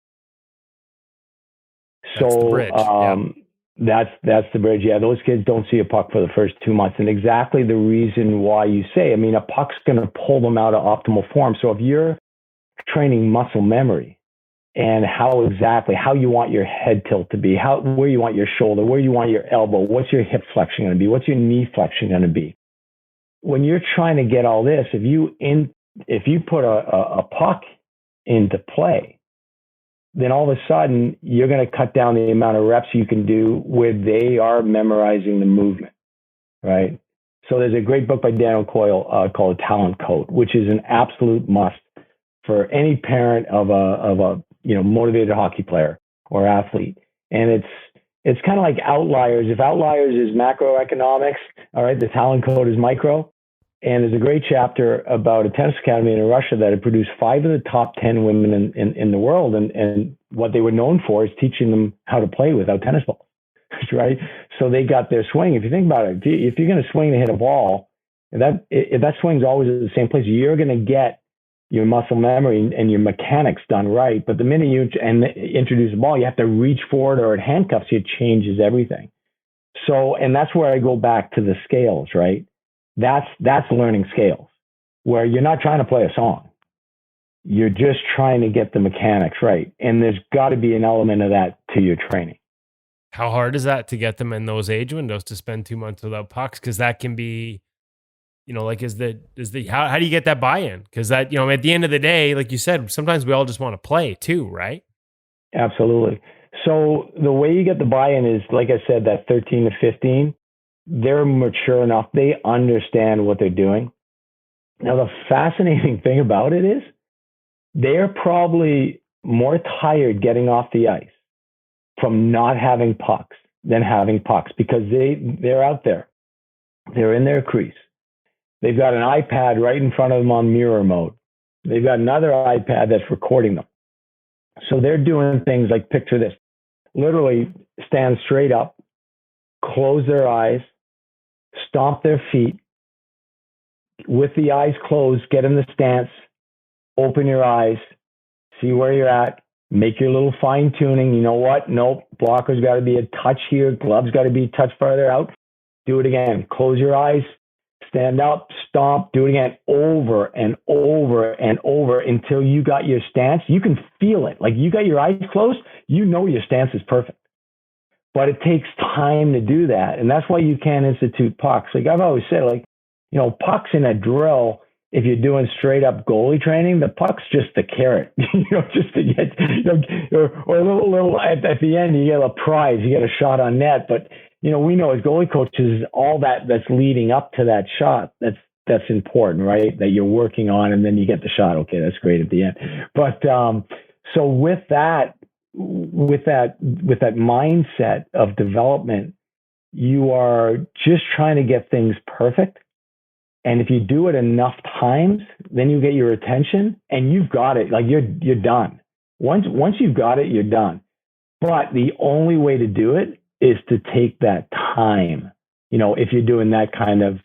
That's the bridge. That's the bridge. Yeah, those kids don't see a puck for the first 2 months. And exactly the reason why you say, a puck's going to pull them out of optimal form. So if you're training muscle memory and how you want your head tilt to be, where you want your shoulder, where you want your elbow, what's your hip flexion going to be, what's your knee flexion going to be. When you're trying to get all this, if you put a puck into play, then all of a sudden you're going to cut down the amount of reps you can do where they are memorizing the movement, right? So there's a great book by Daniel Coyle called Talent Code, which is an absolute must for any parent of a motivated hockey player or athlete. And it's kind of like Outliers. If Outliers is macroeconomics, all right, the Talent Code is micro. And there's a great chapter about a tennis academy in Russia that had produced 5 of the top 10 women in the world. And what they were known for is teaching them how to play without tennis balls, right? So they got their swing. If you think about it, if you're going to swing to hit a ball, if that swing's always at the same place, you're going to get your muscle memory and your mechanics done right. But the minute you introduce a ball, you have to reach forward or it handcuffs you, it changes everything. So, and that's where I go back to the scales, right? That's learning scales, where you're not trying to play a song. You're just trying to get the mechanics right. And there's got to be an element of that to your training. How hard is that to get them in those age windows to spend 2 months without pucks? Because that can be, how do you get that buy-in? Because that, at the end of the day, like you said, sometimes we all just want to play too, right? Absolutely. So the way you get the buy-in is, like I said, that 13 to 15, they're mature enough. They understand what they're doing. Now, the fascinating thing about it is they're probably more tired getting off the ice from not having pucks than having pucks, because they're out there. They're in their crease. They've got an iPad right in front of them on mirror mode. They've got another iPad that's recording them. So they're doing things like, picture this, literally stand straight up, close their eyes, stomp their feet, with the eyes closed, get in the stance, open your eyes, see where you're at, make your little fine tuning. You know what? Nope, blocker's got to be a touch here, gloves got to be a touch farther out. Do it again. Close your eyes, stand up, stomp, do it again, over and over and over until you got your stance. You can feel it. Like, you got your eyes closed, you know your stance is perfect. But it takes time to do that. And that's why you can't institute pucks. Like I've always said, pucks in a drill, if you're doing straight up goalie training, the puck's just the carrot, just to get, or a little at the end, you get a prize, you get a shot on net. But, we know as goalie coaches, all that's leading up to that shot, that's important, right? That you're working on, and then you get the shot. Okay, that's great at the end. But so with that mindset of development, you are just trying to get things perfect. And if you do it enough times, then you get your attention and you've got it. Like, you're done. Once you've got it, you're done. But the only way to do it is to take that time, if you're doing that kind of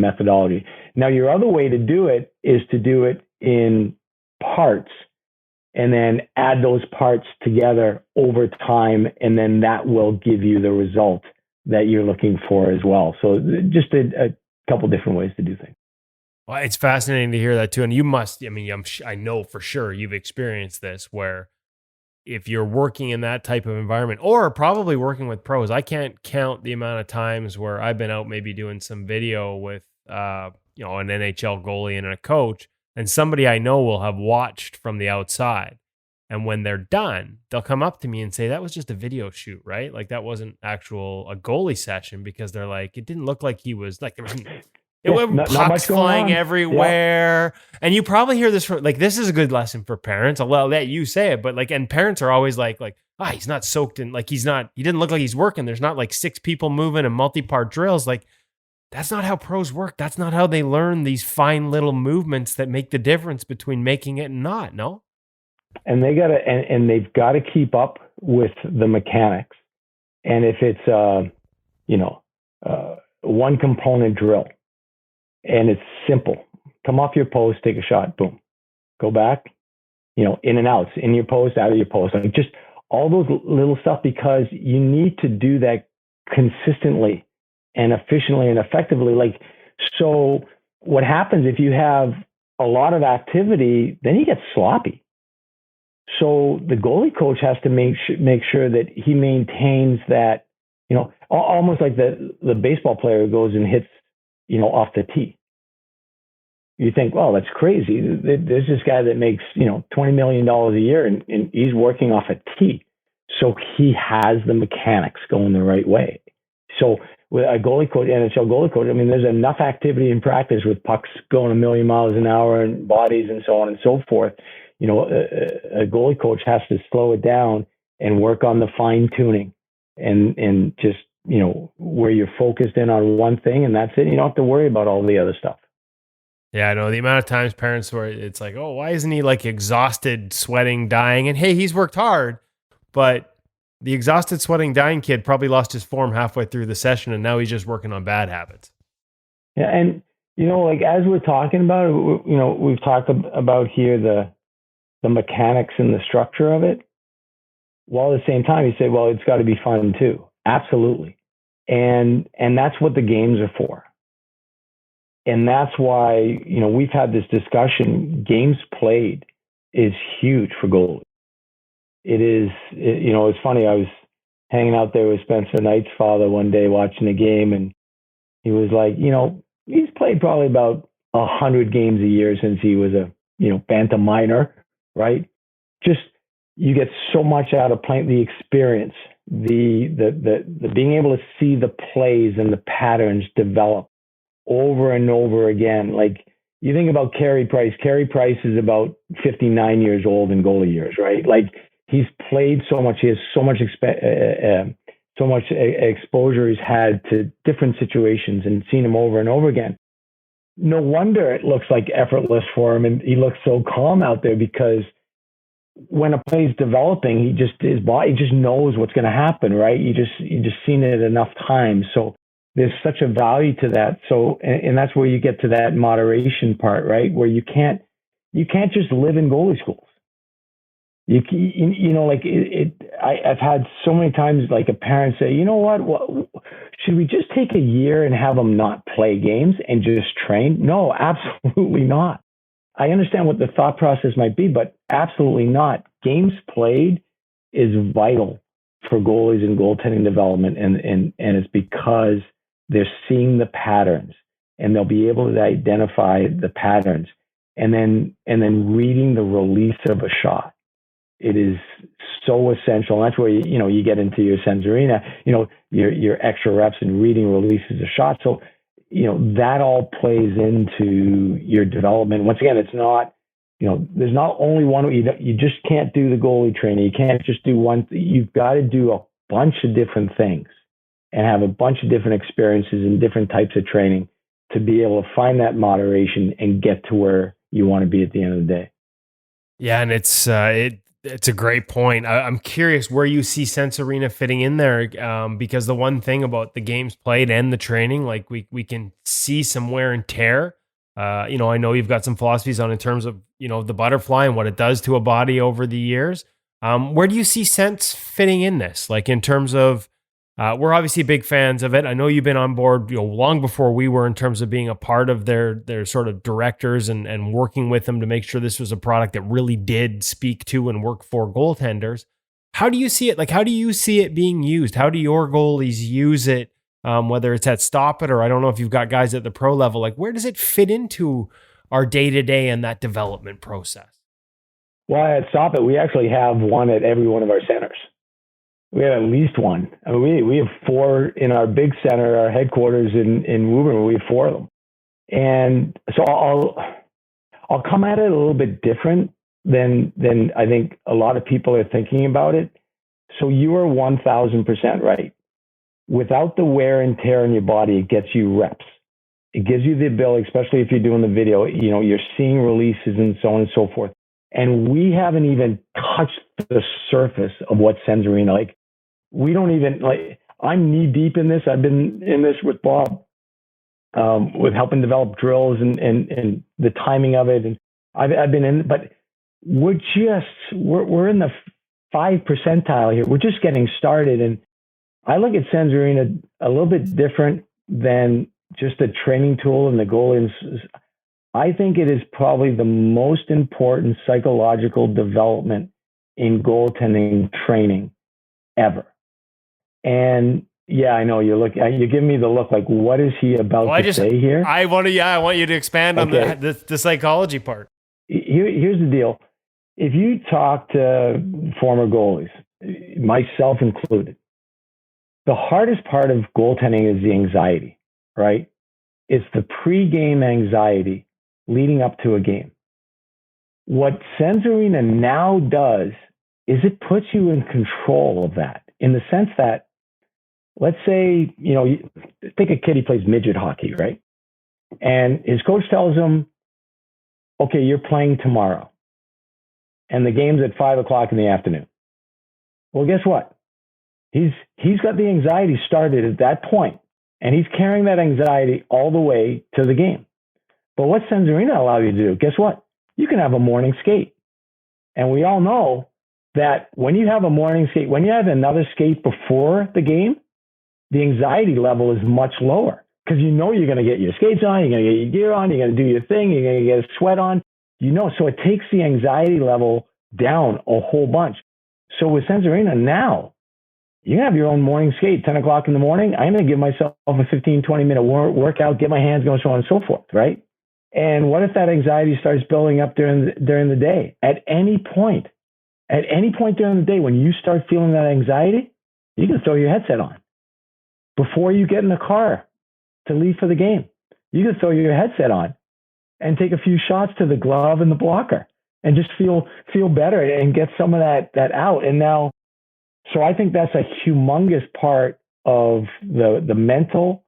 methodology. Now, your other way to do it is to do it in parts and then add those parts together over time. And then that will give you the result that you're looking for as well. So just a couple different ways to do things. Well, it's fascinating to hear that too. And you must, I know for sure you've experienced this, where if you're working in that type of environment, or probably working with pros, I can't count the amount of times where I've been out maybe doing some video with, an NHL goalie and a coach, and somebody I know will have watched from the outside. And when they're done, they'll come up to me and say, that was just a video shoot, right? Like, that wasn't a goalie session, because they're like, it didn't look like he was like, there was pucks flying everywhere. Yeah. And you probably hear this from, this is a good lesson for parents. I'll let you say it, but and parents are always like, he's not soaked in, he didn't look like he's working. There's not 6 people moving and multi-part drills. That's not how pros work. That's not how they learn these fine little movements that make the difference between making it and not, no? And they've got to keep up with the mechanics. And if it's, one component drill, and it's simple, come off your post, take a shot, boom, go back, in and outs, in your post, out of your post, just all those little stuff, because you need to do that consistently and efficiently and effectively. So what happens if you have a lot of activity, then you get sloppy. So the goalie coach has to make sure that he maintains that, almost like the baseball player who goes and hits, off the tee. You think, well, that's crazy. There's this guy that makes, $20 million a year and he's working off a tee. So he has the mechanics going the right way. So with a goalie coach, NHL goalie coach, I mean, there's enough activity in practice with pucks going a million miles an hour and bodies and so on and so forth. A goalie coach has to slow it down and work on the fine tuning and just, where you're focused in on one thing and that's it. You don't have to worry about all the other stuff. Yeah, I know the amount of times parents where it's like, oh, why isn't he like exhausted, sweating, dying? And hey, he's worked hard, but the exhausted, sweating, dying kid probably lost his form halfway through the session and now he's just working on bad habits. Yeah. And, like as we're talking about it, we've talked about here the mechanics and the structure of it. While at the same time, you say, well, it's got to be fun too. Absolutely. And that's what the games are for. And that's why, we've had this discussion. Games played is huge for goalies. It is, it's funny. I was hanging out there with Spencer Knight's father one day watching a game, and he was like, he's played probably about 100 games a year since he was a, bantam minor, right? Just, you get so much out of playing the experience, the being able to see the plays and the patterns develop over and over again. Like you think about Carey Price. Carey Price is about 59 years old in goalie years, right? Like he's played so much. He has so much exposure he's had to different situations and seen him over and over again. No wonder it looks like effortless for him, and he looks so calm out there because when a play is developing, his body just knows what's going to happen, right? You just seen it enough times, so there's such a value to that. So, and that's where you get to that moderation part, right? Where you can't just live in goalie schools. I've had so many times like a parent say, what, should we just take a year and have them not play games and just train? No, absolutely not. I understand what the thought process might be, but absolutely not. Games played is vital for goalies and goaltending development. And it's because they're seeing the patterns and they'll be able to identify the patterns and then reading the release of a shot. It is so essential. And that's where you get into your Senzerina, your extra reps and reading releases of shots. So, that all plays into your development. Once again, it's not, there's not only one. You just can't do the goalie training. You can't just do one. You've got to do a bunch of different things and have a bunch of different experiences and different types of training to be able to find that moderation and get to where you want to be at the end of the day. Yeah, and it's a great point. I'm curious where you see Senzerina fitting in there, because the one thing about the games played and the training, like we can see some wear and tear. I know you've got some philosophies on in terms of the butterfly and what it does to a body over the years. Where do you see Sens fitting in this? Like in terms of, we're obviously big fans of it. I know you've been on board, long before we were in terms of being a part of their sort of directors and working with them to make sure this was a product that really did speak to and work for goaltenders. How do you see it? Like, how do you see it being used? How do your goalies use it? Whether it's at Stop It or I don't know if you've got guys at the pro level, like where does it fit into our day-to-day and that development process? Well, at Stop It, we actually have one at every one of our centers. We have at least one. I mean, we have 4 in our big center, our headquarters in Woburn. We have 4 of them. And so I'll come at it a little bit different than I think a lot of people are thinking about it. So you are 1,000% right. Without the wear and tear in your body, it gets you reps. It gives you the ability, especially if you're doing the video, you're seeing releases and so on and so forth. And we haven't even touched the surface of what Senzerina, like, we don't even, I'm knee deep in this. I've been in this with Bob, with helping develop drills and the timing of it. And I've been in, but we're in the 5 percentile here. We're just getting started. And I look at Senzerina a little bit different than just a training tool and the goal. I think it is probably the most important psychological development in goaltending training ever. And yeah, I know you're giving me the look like, what is he about to say here? I want you to expand on the psychology part. Here's the deal. If you talk to former goalies, myself included, the hardest part of goaltending is the anxiety, right? It's the pre-game anxiety leading up to a game. What Sens Arena now does is it puts you in control of that, in the sense that, let's say, think a kid, he plays midget hockey, right? And his coach tells him, okay, you're playing tomorrow. And the game's at 5:00 in the afternoon. Well, guess what? He's got the anxiety started at that point, and he's carrying that anxiety all the way to the game. But what Sens Arena allow you to do? Guess what? You can have a morning skate. And we all know that when you have a morning skate, when you have another skate before the game, the anxiety level is much lower, because you're going to get your skates on, you're going to get your gear on, you're going to do your thing, you're going to get a sweat on, so it takes the anxiety level down a whole bunch. So with Sens Arena now, you have your own morning skate, 10:00 in the morning. I'm going to give myself a 15-20 minute workout, get my hands going, so on and so forth, right? And what if that anxiety starts building up during the day? At any point during the day, when you start feeling that anxiety, you can throw your headset on. Before you get in the car to leave for the game, you can throw your headset on and take a few shots to the glove and the blocker and just feel better and get some of that out. And now, so I think that's a humongous part of the mental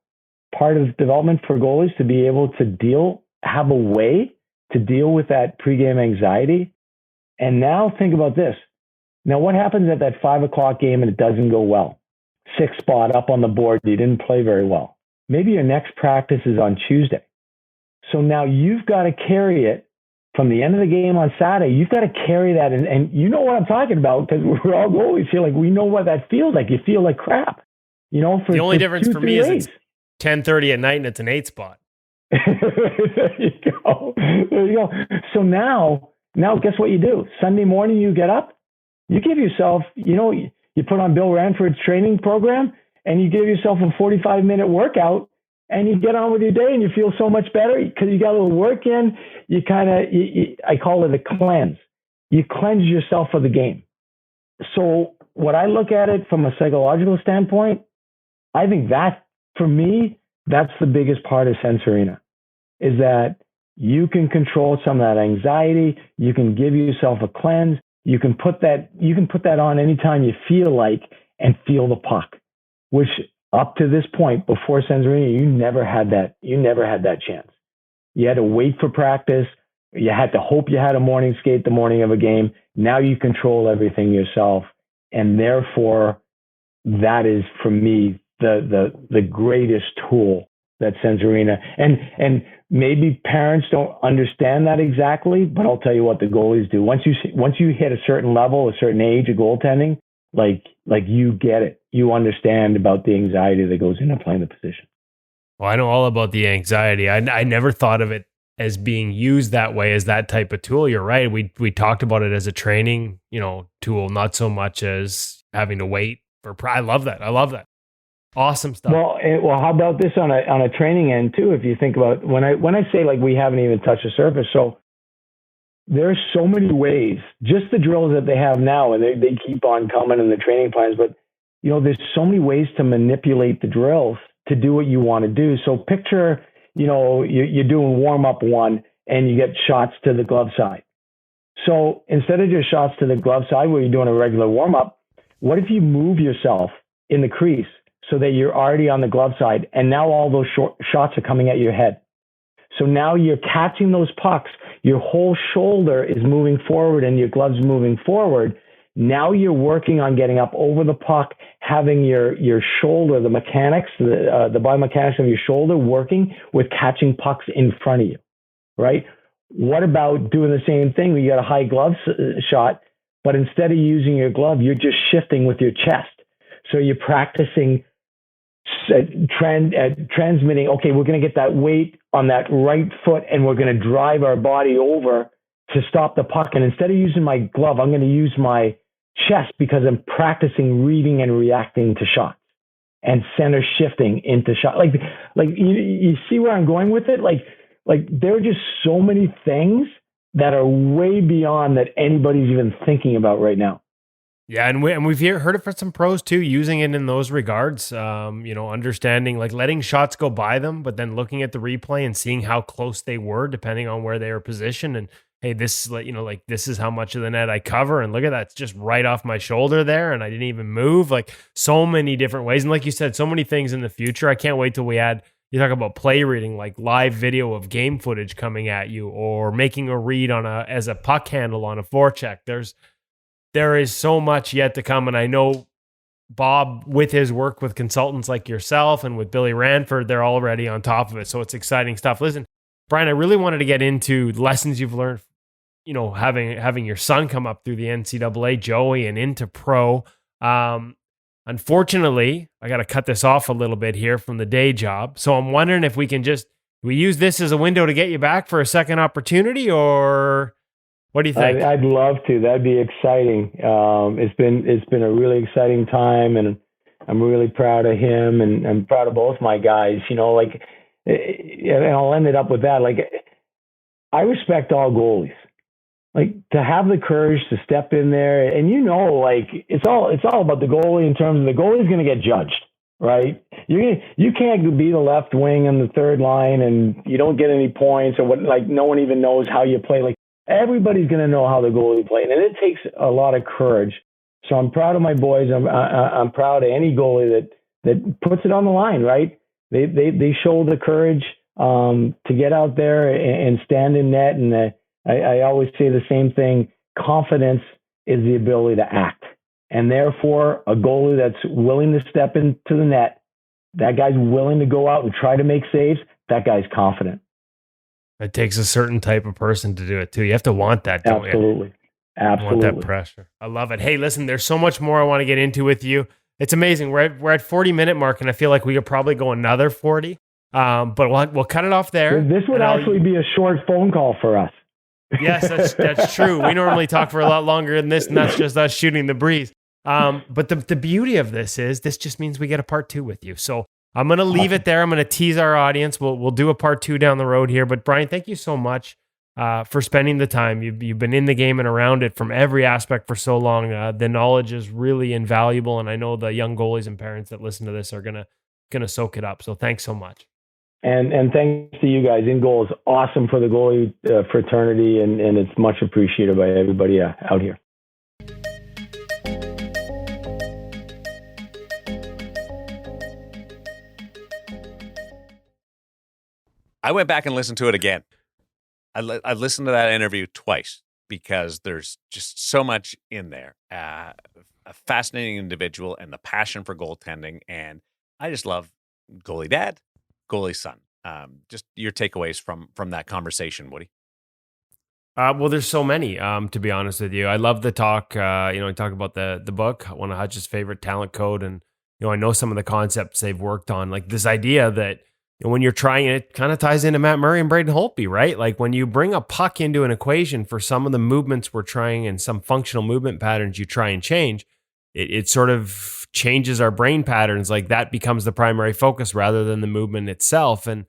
part of development for goalies, to be able to have a way to deal with that pregame anxiety. And now think about this. Now, what happens at that 5:00 game and it doesn't go well? 6th spot up on the board, you didn't play very well. Maybe your next practice is on Tuesday. So now you've got to carry it from the end of the game on Saturday. You've got to carry that. And you know what I'm talking about, because we're all goalies here. Like, we know what that feels like. You feel like crap. The only difference for me is it's 10:30 at night and it's an 8 spot. There you go. So now guess what you do? Sunday morning, you get up, you give yourself, you put on Bill Ranford's training program, and you give yourself a 45-minute workout, and you get on with your day, and you feel so much better because you got a little work in. You I call it a cleanse. You cleanse yourself for the game. So when I look at it from a psychological standpoint, I think that, for me, that's the biggest part of Sens Arena, is that you can control some of that anxiety. You can give yourself a cleanse. You can put that on anytime you feel like, and feel the puck, which up to this point, before Sens Arena, you never had that chance. You had to wait for practice. You had to hope you had a morning skate the morning of a game. Now you control everything yourself. And therefore, that is, for me, the greatest tool that Sens Arena. And maybe parents don't understand that exactly, but I'll tell you what the goalies do. Once you hit a certain level, a certain age of goaltending, like you get it. You understand about the anxiety that goes into playing the position. Well, I know all about the anxiety. I never thought of it as being used that way, as that type of tool. You're right. We talked about it as a training, tool, not so much as having to wait for. I love that. Awesome stuff. Well, how about this on a training end too? If you think about when I say, like, we haven't even touched the surface, so there's so many ways. Just the drills that they have now, and they keep on coming in the training plans. But there's so many ways to manipulate the drills to do what you want to do. So picture, you're doing warm up one, and you get shots to the glove side. So instead of just shots to the glove side where you're doing a regular warm up, what if you move yourself in the crease so that you're already on the glove side, and now all those shots are coming at your head? So now you're catching those pucks. Your whole shoulder is moving forward and your glove's moving forward. Now you're working on getting up over the puck, having your shoulder, the mechanics, the biomechanics of your shoulder working with catching pucks in front of you, right? What about doing the same thing when you got a high glove shot, but instead of using your glove, you're just shifting with your chest. So you're practicing transmitting, okay, we're going to get that weight on that right foot, and we're going to drive our body over to stop the puck. And instead of using my glove, I'm going to use my chest because I'm practicing reading and reacting to shots and center shifting into shot. Like you see where I'm going with it? Like there are just so many things that are way beyond that anybody's even thinking about right now. Yeah, and we've heard it from some pros too, using it in those regards. Understanding, like, letting shots go by them, but then looking at the replay and seeing how close they were, depending on where they were positioned. And hey, this, like this is how much of the net I cover, and look at that, it's just right off my shoulder there, and I didn't even move. Like, so many different ways, and like you said, so many things in the future. I can't wait till we add. You talk about play reading, like live video of game footage coming at you, or making a read as a puck handle on a forecheck. There is so much yet to come, and I know Bob, with his work with consultants like yourself and with Billy Ranford, they're already on top of it. So it's exciting stuff. Listen, Brian, I really wanted to get into lessons you've learned, having your son come up through the NCAA, Joey, and into pro. Unfortunately, I got to cut this off a little bit here from the day job. So I'm wondering if we use this as a window to get you back for a second opportunity, or what do you think? I'd love to. That'd be exciting. It's been a really exciting time, and I'm really proud of him, and I'm proud of both my guys. And I'll end it up with that. Like, I respect all goalies. Like, to have the courage to step in there, and it's all about the goalie in terms of the goalie's going to get judged, right? You can't be the left wing on the third line, and you don't get any points or what. Like, no one even knows how you play. Like, everybody's going to know how the goalie played, and it takes a lot of courage. So I'm proud of my boys. I'm proud of any goalie that puts it on the line, right? They show the courage to get out there and stand in net. And I always say the same thing: confidence is the ability to act, and therefore a goalie that's willing to step into the net, that guy's willing to go out and try to make saves. That guy's confident. It takes a certain type of person to do it too. You have to want that, don't Absolutely. you? Absolutely. Want that pressure. I love it. Hey, listen, there's so much more I want to get into with you. It's amazing. We're at 40-minute mark, and I feel like we could probably go another 40. But we'll cut it off there. This would actually be a short phone call for us. Yes, that's true. We normally talk for a lot longer than this, and that's just us shooting the breeze. But the beauty of this is this just means we get a part 2 with you. So I'm going to leave it there. I'm going to tease our audience. We'll do a part 2 down the road here. But Brian, thank you so much for spending the time. You've been in the game and around it from every aspect for so long. The knowledge is really invaluable, and I know the young goalies and parents that listen to this are gonna soak it up. So thanks so much. And thanks to you guys. In Goal is awesome for the goalie fraternity, and it's much appreciated by everybody out here. I went back and listened to it again. I listened to that interview twice because there's just so much in there. A fascinating individual and the passion for goaltending. And I just love goalie dad, goalie son. Just your takeaways from that conversation, Woody. Well, there's so many, to be honest with you. I love the talk. Talk about the book, one of Hutch's favorite, Talent Code. And, I know some of the concepts they've worked on, like this idea that, when you're trying it, kind of ties into Matt Murray and Braden Holtby, right? Like when you bring a puck into an equation for some of the movements we're trying and some functional movement patterns you try and change, it sort of changes our brain patterns. Like that becomes the primary focus rather than the movement itself. And,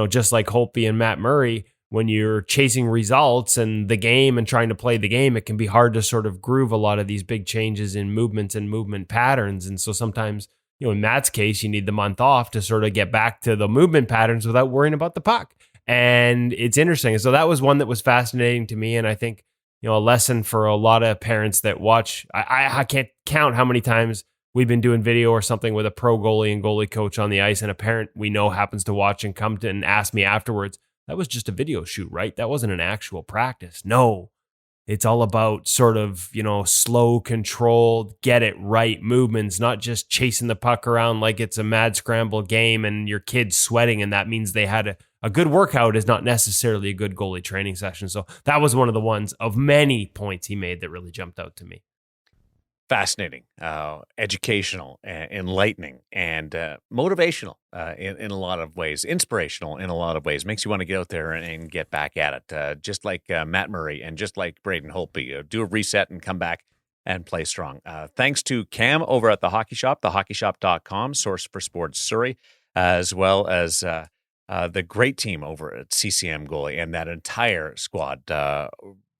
just like Holtby and Matt Murray, when you're chasing results and the game and trying to play the game, it can be hard to sort of groove a lot of these big changes in movements and movement patterns. And so sometimes, in Matt's case, you need the month off to sort of get back to the movement patterns without worrying about the puck. And it's interesting. So that was one that was fascinating to me. And I think, a lesson for a lot of parents that watch. I can't count how many times we've been doing video or something with a pro goalie and goalie coach on the ice, and a parent we know happens to watch and come to and ask me afterwards, that was just a video shoot, right? That wasn't an actual practice. No. It's all about sort of, slow, controlled, get it right movements, not just chasing the puck around like it's a mad scramble game and your kid's sweating and that means they had a good workout is not necessarily a good goalie training session. So that was one of the ones of many points he made that really jumped out to me. fascinating, educational, enlightening, and motivational in a lot of ways, inspirational in a lot of ways. Makes you want to get out there and get back at it, just like Matt Murray and just like Braden Holtby. Do a reset and come back and play strong. Thanks to Cam over at The Hockey Shop, thehockeyshop.com, source for sports Surrey, as well as the great team over at CCM Goalie and that entire squad,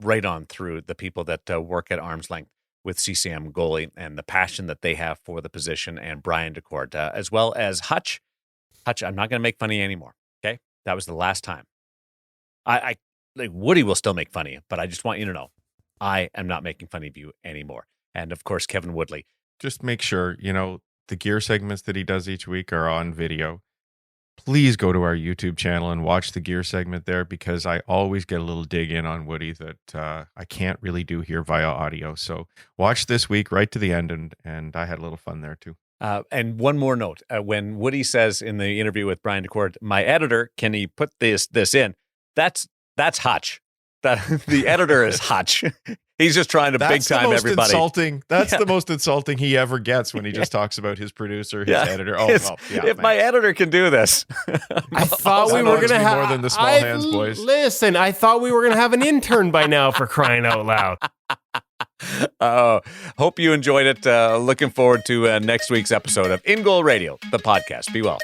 right on through the people that work at arm's length with CCM Goalie and the passion that they have for the position, and Brian Daccord, as well as Hutch. Hutch, I'm not going to make fun of you anymore, okay? That was the last time. I like Woody will still make fun of you, but I just want you to know, I am not making fun of you anymore. And of course, Kevin Woodley. Just make sure, the gear segments that he does each week are on video. Please go to our YouTube channel and watch the gear segment there, because I always get a little dig in on Woody that I can't really do here via audio. So watch this week right to the end, and I had a little fun there too. And one more note. When Woody says in the interview with Brian Daccord, my editor, can he put this in? That's Hutch. The editor is Hutch. He's just trying to big time everybody. That's the most insulting he ever gets, when he just talks about his producer, his editor. If my editor can do this, I thought we were going to have more than the small hands, boys. Listen, I thought we were going to have an intern by now, for crying out loud. Hope you enjoyed it. Looking forward to next week's episode of In Goal Radio, the podcast. Be well.